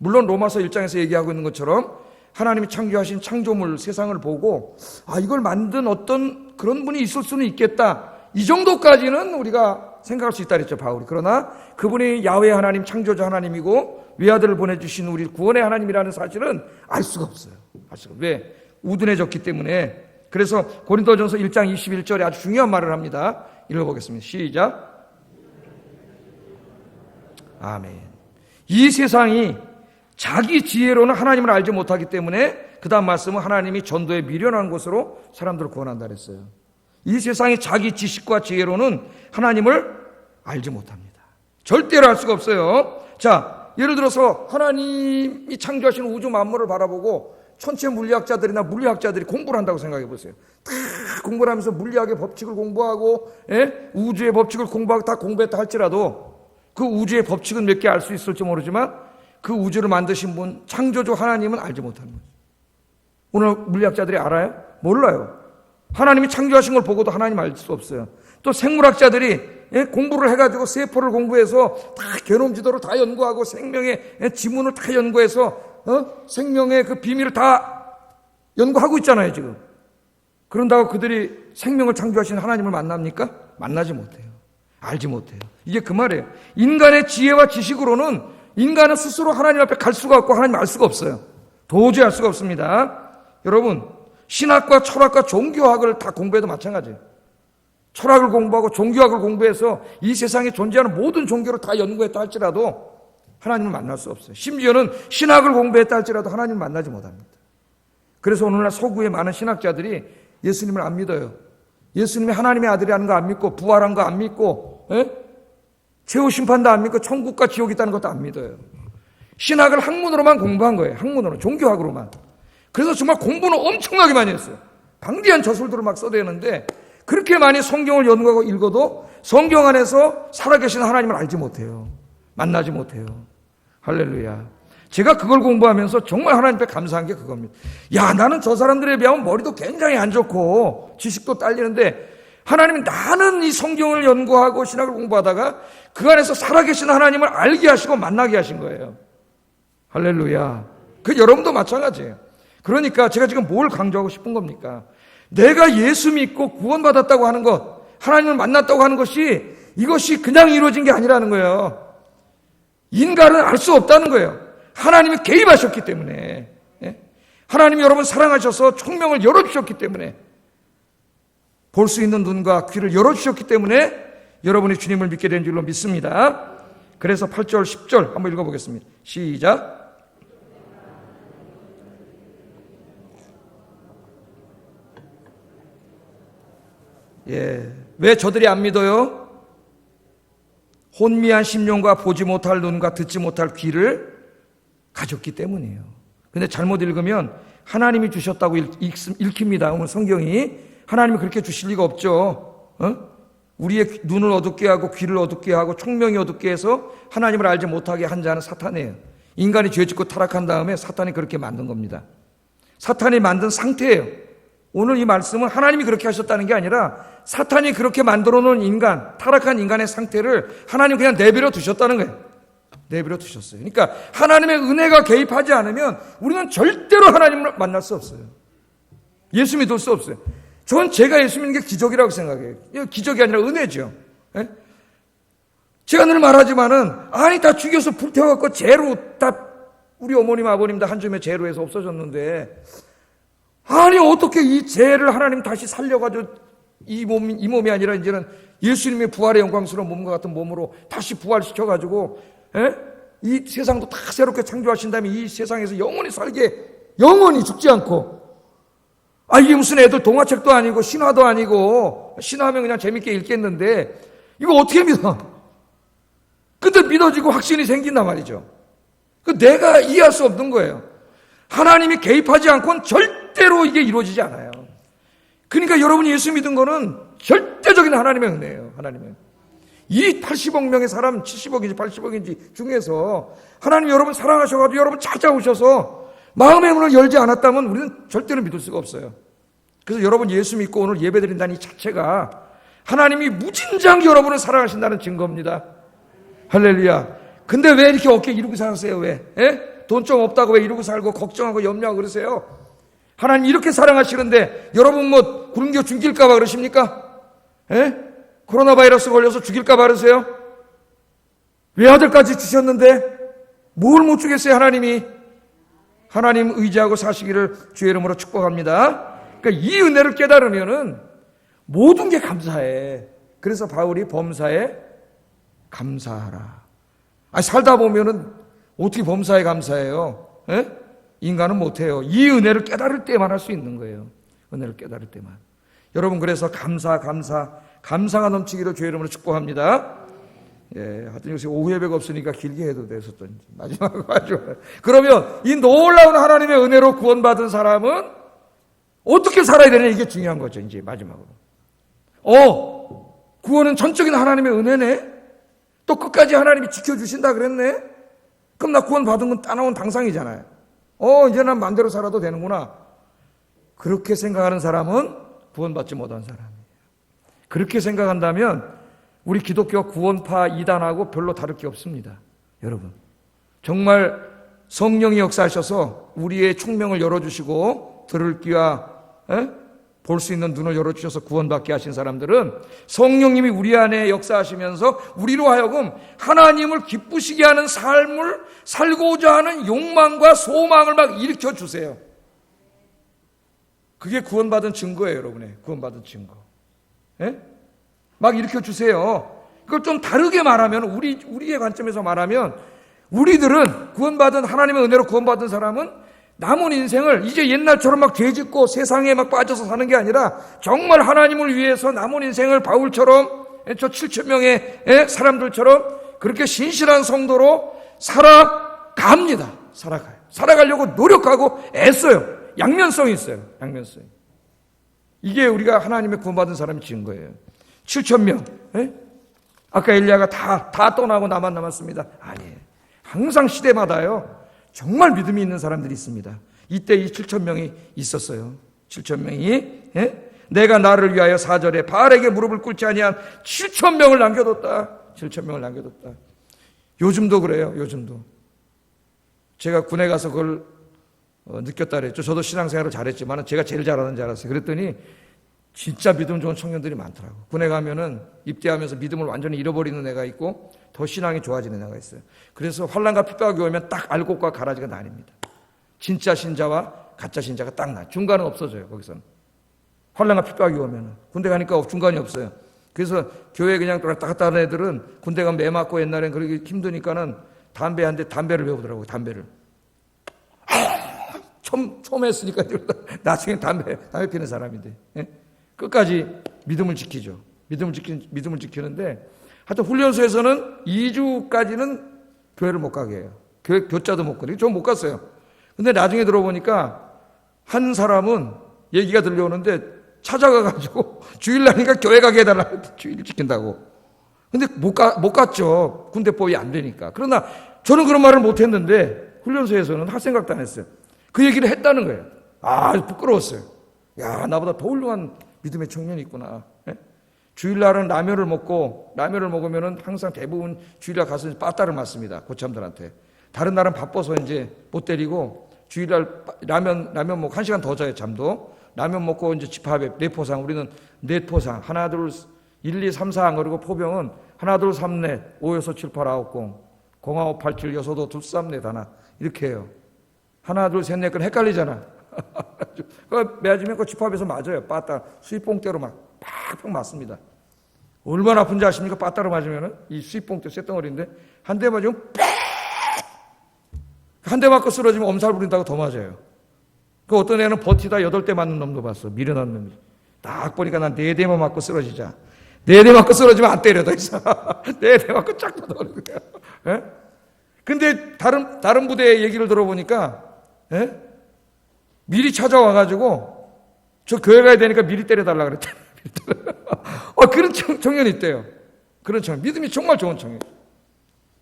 물론 로마서 1장에서 얘기하고 있는 것처럼 하나님이 창조하신 창조물 세상을 보고 이걸 만든 어떤 그런 분이 있을 수는 있겠다, 이 정도까지는 우리가 생각할 수 있다 그랬죠, 바울이. 그러나 그분이 야훼 하나님, 창조자 하나님이고 외아들을 보내주신 우리 구원의 하나님이라는 사실은 알 수가 없어요. 왜? 우둔해졌기 때문에. 그래서 고린도전서 1장 21절에 아주 중요한 말을 합니다. 읽어보겠습니다. 시작. 아멘. 이 세상이 자기 지혜로는 하나님을 알지 못하기 때문에 그 다음 말씀은 하나님이 전도에 미련한 곳으로 사람들을 구원한다 그랬어요. 이 세상이 자기 지식과 지혜로는 하나님을 알지 못합니다. 절대로 알 수가 없어요. 자, 예를 들어서 하나님이 창조하신 우주 만물을 바라보고 천체 물리학자들이나 물리학자들이 공부를 한다고 생각해 보세요. 다 공부를 하면서 물리학의 법칙을 공부하고 우주의 법칙을 공부하고 다 공부했다 할지라도 그 우주의 법칙은 몇 개 알 수 있을지 모르지만 그 우주를 만드신 분, 창조주 하나님은 알지 못하는 거죠. 오늘 물리학자들이 알아요? 몰라요. 하나님이 창조하신 걸 보고도 하나님 알 수 없어요. 또 생물학자들이 공부를 해가지고 세포를 공부해서 다 게놈 지도를 다 연구하고 생명의 지문을 다 연구해서 생명의 그 비밀을 다 연구하고 있잖아요, 지금. 그런다고 그들이 생명을 창조하신 하나님을 만납니까? 만나지 못해요. 알지 못해요. 이게 그 말이에요. 인간의 지혜와 지식으로는 인간은 스스로 하나님 앞에 갈 수가 없고 하나님 알 수가 없어요. 도저히 알 수가 없습니다. 여러분, 신학과 철학과 종교학을 다 공부해도 마찬가지예요. 철학을 공부하고 종교학을 공부해서 이 세상에 존재하는 모든 종교를 다 연구했다 할지라도 하나님을 만날 수 없어요. 심지어는 신학을 공부했다 할지라도 하나님을 만나지 못합니다. 그래서 오늘날 서구의 많은 신학자들이 예수님을 안 믿어요. 예수님이 하나님의 아들이라는 거 안 믿고 부활한 거 안 믿고 최후 심판도 안 믿고 천국과 지옥이 있다는 것도 안 믿어요. 신학을 학문으로만 공부한 거예요. 학문으로, 종교학으로만. 그래서 정말 공부는 엄청나게 많이 했어요. 방대한 저술들을 막 써대는데 그렇게 많이 성경을 연구하고 읽어도 성경 안에서 살아계신 하나님을 알지 못해요. 만나지 못해요. 할렐루야. 제가 그걸 공부하면서 정말 하나님 앞에 감사한 게 그겁니다. 야, 나는 저 사람들에 비하면 머리도 굉장히 안 좋고 지식도 딸리는데 하나님이 나는 이 성경을 연구하고 신학을 공부하다가 그 안에서 살아계신 하나님을 알게 하시고 만나게 하신 거예요. 할렐루야. 그 여러분도 마찬가지예요. 그러니까 제가 지금 뭘 강조하고 싶은 겁니까? 내가 예수 믿고 구원받았다고 하는 것, 하나님을 만났다고 하는 것이 이것이 그냥 이루어진 게 아니라는 거예요. 인간은 알 수 없다는 거예요. 하나님이 개입하셨기 때문에, 하나님이 여러분 사랑하셔서 총명을 열어주셨기 때문에, 볼 수 있는 눈과 귀를 열어주셨기 때문에 여러분이 주님을 믿게 된 줄로 믿습니다. 그래서 8절 10절 한번 읽어보겠습니다. 시작. 왜 저들이 안 믿어요? 혼미한 심령과 보지 못할 눈과 듣지 못할 귀를 가졌기 때문이에요. 근데 잘못 읽으면 하나님이 주셨다고 읽힙니다. 오늘 성경이. 하나님이 그렇게 주실 리가 없죠. 우리의 눈을 어둡게 하고 귀를 어둡게 하고 총명이 어둡게 해서 하나님을 알지 못하게 한 자는 사탄이에요. 인간이 죄짓고 타락한 다음에 사탄이 그렇게 만든 겁니다. 사탄이 만든 상태예요. 오늘 이 말씀은 하나님이 그렇게 하셨다는 게 아니라 사탄이 그렇게 만들어 놓은 인간, 타락한 인간의 상태를 하나님 그냥 내버려 두셨다는 거예요. 내버려 두셨어요. 그러니까 하나님의 은혜가 개입하지 않으면 우리는 절대로 하나님을 만날 수 없어요. 예수 믿을 수 없어요. 전 제가 예수 믿는 게 기적이라고 생각해요. 기적이 아니라 은혜죠. 제가 늘 말하지만은 아니 다 죽여서 불태워갖고 죄로 다 우리 어머님 아버님 다 한 줌에 죄로 해서 없어졌는데 아니 어떻게 이 죄를 하나님 다시 살려가지고 이 몸이 아니라 이제는 예수님의 부활의 영광스러운 몸과 같은 몸으로 다시 부활시켜가지고 이 세상도 다 새롭게 창조하신 다음에 이 세상에서 영원히 살게 영원히 죽지 않고 이게 무슨 애들 동화책도 아니고 신화도 아니고 신화하면 그냥 재밌게 읽겠는데 이거 어떻게 믿어? 근데 믿어지고 확신이 생긴단 말이죠. 내가 이해할 수 없는 거예요. 하나님이 개입하지 않고는 절대로 이게 이루어지지 않아요. 그러니까 여러분이 예수 믿은 거는 절대적인 하나님의 은혜예요. 하나님의. 이 80억 명의 사람 70억인지 80억인지 중에서 하나님 여러분 사랑하셔가지고 여러분 찾아오셔서 마음의 문을 열지 않았다면 우리는 절대로 믿을 수가 없어요. 그래서 여러분 예수 믿고 오늘 예배드린다는 이 자체가 하나님이 무진장 여러분을 사랑하신다는 증거입니다. 할렐루야. 근데 왜 이렇게 어깨 이루고 사세요? 왜? 돈 좀 없다고 왜 이러고 살고 걱정하고 염려하고 그러세요? 하나님 이렇게 사랑하시는데 여러분 뭐 굶겨 죽일까 봐 그러십니까? 예? 코로나 바이러스 걸려서 죽일까 봐 그러세요? 외아들까지 주셨는데 뭘 못 주겠어요 하나님이? 하나님 의지하고 사시기를 주의 이름으로 축복합니다. 그러니까 이 은혜를 깨달으면은 모든 게 감사해. 그래서 바울이 범사에 감사하라. 살다 보면은 어떻게 범사에 감사해요? 예? 인간은 못해요. 이 은혜를 깨달을 때만 할 수 있는 거예요. 은혜를 깨달을 때만. 여러분 그래서 감사가 넘치기를 주의 이름으로 축복합니다. 예, 하여튼 요새 오후 예배가 없으니까 길게 해도 됐었던지 마지막으로 그러면 이 놀라운 하나님의 은혜로 구원받은 사람은 어떻게 살아야 되냐 이게 중요한 거죠. 이제 마지막으로 구원은 전적인 하나님의 은혜네. 또 끝까지 하나님이 지켜주신다 그랬네. 그럼 나 구원 받은 건 따나온 당상이잖아요. 이제 난 마음대로 살아도 되는구나. 그렇게 생각하는 사람은 구원받지 못한 사람이에요. 그렇게 생각한다면 우리 기독교 구원파 이단하고 별로 다를 게 없습니다. 여러분 정말 성령이 역사하셔서 우리의 총명을 열어주시고 들을 귀와 볼 수 있는 눈을 열어주셔서 구원받게 하신 사람들은 성령님이 우리 안에 역사하시면서 우리로 하여금 하나님을 기쁘시게 하는 삶을 살고자 하는 욕망과 소망을 막 일으켜주세요. 그게 구원받은 증거예요. 여러분의 구원받은 증거. 막 일으켜주세요. 그걸 좀 다르게 말하면 우리의 관점에서 말하면 우리들은 구원받은 하나님의 은혜로 구원받은 사람은 남은 인생을 이제 옛날처럼 막 죄짓고 세상에 막 빠져서 사는 게 아니라 정말 하나님을 위해서 남은 인생을 바울처럼 저 7천 명의 사람들처럼 그렇게 신실한 성도로 살아갑니다. 살아가요. 살아가려고 노력하고 애써요. 양면성이 있어요. 양면성이. 이게 우리가 하나님의 구원받은 사람이 지은 거예요. 7천 명. 아까 엘리야가 다 떠나고 나만 남았습니다. 아니에요. 항상 시대마다요. 정말 믿음이 있는 사람들이 있습니다. 이때 이 7천 명이 있었어요. 7천 명이 내가 나를 위하여 4절에 바알에게 무릎을 꿇지 아니한 7천 명을 남겨뒀다. 7천 명을 남겨뒀다. 요즘도 그래요. 요즘도. 제가 군에 가서 그걸 느꼈다 그랬죠. 저도 신앙생활을 잘했지만 제가 제일 잘하는 줄 알았어요. 그랬더니 진짜 믿음 좋은 청년들이 많더라고. 군에 가면은 입대하면서 믿음을 완전히 잃어버리는 애가 있고 더 신앙이 좋아지는 애가 있어요. 그래서 환난과 핍박이 오면 딱 알곡과 가라지가 나뉩니다. 진짜 신자와 가짜 신자가 딱 나. 중간은 없어져요. 거기서는. 환난과 핍박이 오면은. 군대 가니까 중간이 없어요. 그래서 교회 그냥 왔다 갔다 하는 애들은 군대 가면 매 맞고 옛날엔 그렇게 힘드니까는 담배를 배우더라고요. 담배를. 처음 했으니까 나중에 담배 피는 사람인데. 끝까지 믿음을 지키죠. 믿음을 지키는데 하여튼 훈련소에서는 2주까지는 교회를 못 가게 해요. 교자도 못 가요. 저 못 갔어요. 근데 나중에 들어보니까 한 사람은 얘기가 들려오는데 찾아가가지고 주일날이니까 교회 가게 해달라. 주일 지킨다고. 근데 못 갔죠. 군대법이 안 되니까. 그러나 저는 그런 말을 못 했는데 훈련소에서는 할 생각도 안 했어요. 그 얘기를 했다는 거예요. 부끄러웠어요. 야, 나보다 더 훌륭한 믿음의 청년이 있구나. 주일날은 라면을 먹으면은 항상 대부분 주일날 가서 빠따를 맞습니다. 고참들한테. 다른 날은 바빠서 이제 못 때리고 주일날 라면 먹고 1시간 더 자요, 잠도. 라면 먹고 이제 집합에 넷포상, 우리는 넷포상. 하나, 둘, 1, 2, 3, 4 그리고 포병은 하나, 둘, 3, 넷, 5, 6, 7, 8, 9, 0, 0, 5, 8, 7, 6, 5, 2, 3, 넷 하나. 이렇게 해요. 하나, 둘, 셋, 넷, 그건 헷갈리잖아. 매아지면 그 집합에서 맞아요. 빠따 수입봉대로 막 팍팍 맞습니다. 얼마나 아픈지 아십니까? 빠따로 맞으면은 이 수입봉대 쇳덩어리인데 한 대 맞으면 빽! 한 대 맞고 쓰러지면 엄살 부린다고 더 맞아요. 그 어떤 애는 버티다 8대 맞는 놈도 봤어. 미련한 놈이. 딱 보니까 난 4대만 맞고 쓰러지자. 4대 맞고 쓰러지면 안 때려 더 이상. 4대 맞고 쫙 뻗어버리는 거야. 근데 다른 부대의 얘기를 들어보니까 미리 찾아와가지고 저 교회 가야 되니까 미리 때려달라 그랬대. 그런 청년이 있대요. 그런 청년. 믿음이 정말 좋은 청년.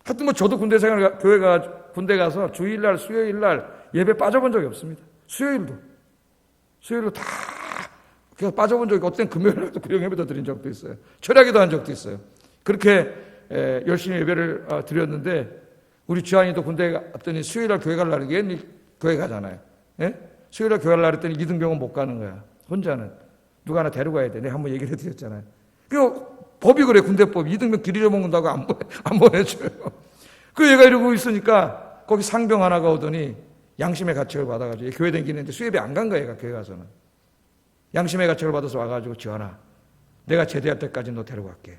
하여튼 뭐 저도 군대 군대 가서 주일날, 수요일날 예배 빠져본 적이 없습니다. 수요일로 다 그냥 빠져본 적이 어떤 금요일날도 구령 예배도 드린 적도 있어요. 철야기도 한 적도 있어요. 그렇게 열심히 예배를 드렸는데 우리 주한이도 군대 갔더니 수요일날 교회 갈 날에 교회 가잖아요. 예? 수요일날 교회 갈 날 했더니 이등병은 못 가는 거야. 혼자는. 누가 하나 데리고 가야 돼. 내가 한번 얘기를 해드렸잖아요. 그 법이 그래, 군대법. 이등병 길 잃어먹는다고 안 보내줘요. 그 얘가 이러고 있으니까 거기 상병 하나가 오더니 양심의 가책을 받아가지고 교회 다니는데 수협이 안 간 거야, 얘가 교회 가서는. 양심의 가책을 받아서 와가지고 지원아, 내가 제대할 때까지 너 데려갈게.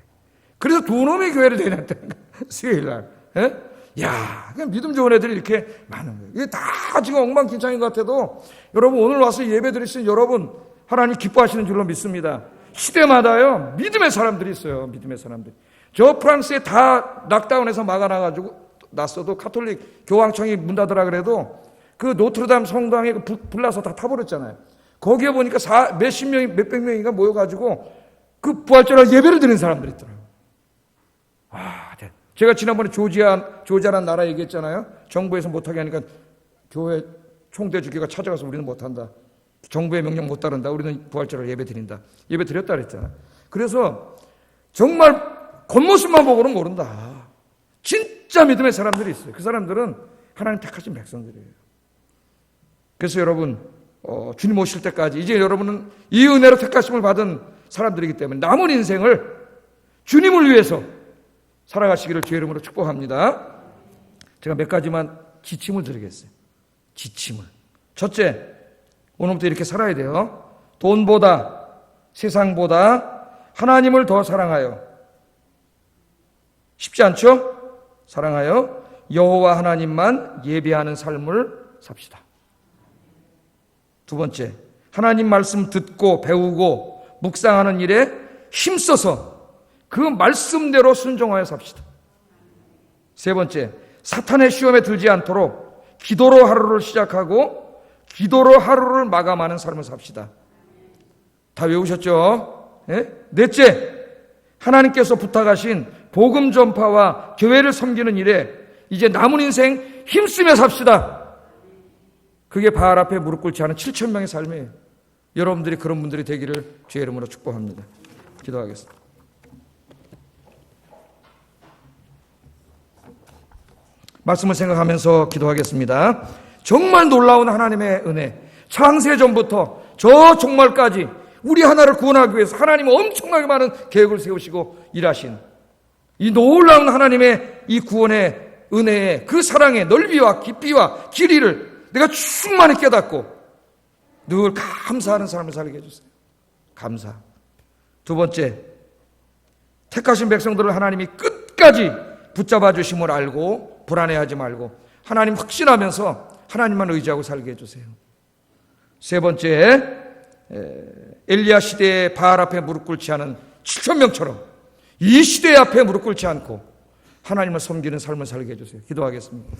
그래서 두 놈의 교회를 다녔다는 거야, 수요일날. 예? 야, 그냥 믿음 좋은 애들이 이렇게 많은 거예요. 이게 다 지금 엉망진창인 것 같아도 여러분 오늘 와서 예배 드리신 여러분 하나님 기뻐하시는 줄로 믿습니다. 시대마다요 믿음의 사람들이 있어요. 믿음의 사람들. 저 프랑스에 다 락다운해서 막아놔가지고 났어도 카톨릭 교황청이 문 닫으라 그래도 그 노트르담 성당에 불나서 다 타버렸잖아요. 거기에 보니까 몇십 명이 몇백 명인가 모여가지고 그 부활절날 예배를 드리는 사람들이 있더라고요. 제가 지난번에 조지아라는 나라 얘기했잖아요. 정부에서 못하게 하니까 교회 총대 주교가 찾아가서 우리는 못한다. 정부의 명령 못 따른다. 우리는 부활절날 예배 드린다. 예배 드렸다 그랬잖아요. 그래서 정말 겉모습만 보고는 모른다. 진짜 믿음의 사람들이 있어요. 그 사람들은 하나님 택하신 백성들이에요. 그래서 여러분 주님 오실 때까지 이제 여러분은 이 은혜로 택하심을 받은 사람들이기 때문에 남은 인생을 주님을 위해서 살아가시기를 주의 이름으로 축복합니다. 제가 몇 가지만 지침을 드리겠어요. 지침을. 첫째, 오늘부터 이렇게 살아야 돼요. 돈보다 세상보다 하나님을 더 사랑하여. 쉽지 않죠? 사랑하여 여호와 하나님만 예배하는 삶을 삽시다. 두 번째, 하나님 말씀 듣고 배우고 묵상하는 일에 힘써서 그 말씀대로 순종하여 삽시다. 세 번째, 사탄의 시험에 들지 않도록 기도로 하루를 시작하고 기도로 하루를 마감하는 삶을 삽시다. 다 외우셨죠? 네? 넷째, 하나님께서 부탁하신 복음 전파와 교회를 섬기는 일에 이제 남은 인생 힘쓰며 삽시다. 그게 바알 앞에 무릎 꿇지 않은 7,000명의 삶이에요. 여러분들이 그런 분들이 되기를 주의 이름으로 축복합니다. 기도하겠습니다. 말씀을 생각하면서 기도하겠습니다. 정말 놀라운 하나님의 은혜, 창세전부터 저 종말까지 우리 하나를 구원하기 위해서 하나님은 엄청나게 많은 계획을 세우시고 일하신 이 놀라운 하나님의 이 구원의 은혜의 그 사랑의 넓이와 깊이와 길이를 내가 충만히 깨닫고 늘 감사하는 삶을 살게 해주세요. 감사. 두 번째, 택하신 백성들을 하나님이 끝까지 붙잡아 주심을 알고 불안해하지 말고 하나님 확신하면서 하나님만 의지하고 살게 해주세요. 세 번째, 엘리야 시대의 바알 앞에 무릎 꿇지 않은 7,000명처럼 이 시대 앞에 무릎 꿇지 않고 하나님을 섬기는 삶을 살게 해주세요. 기도하겠습니다.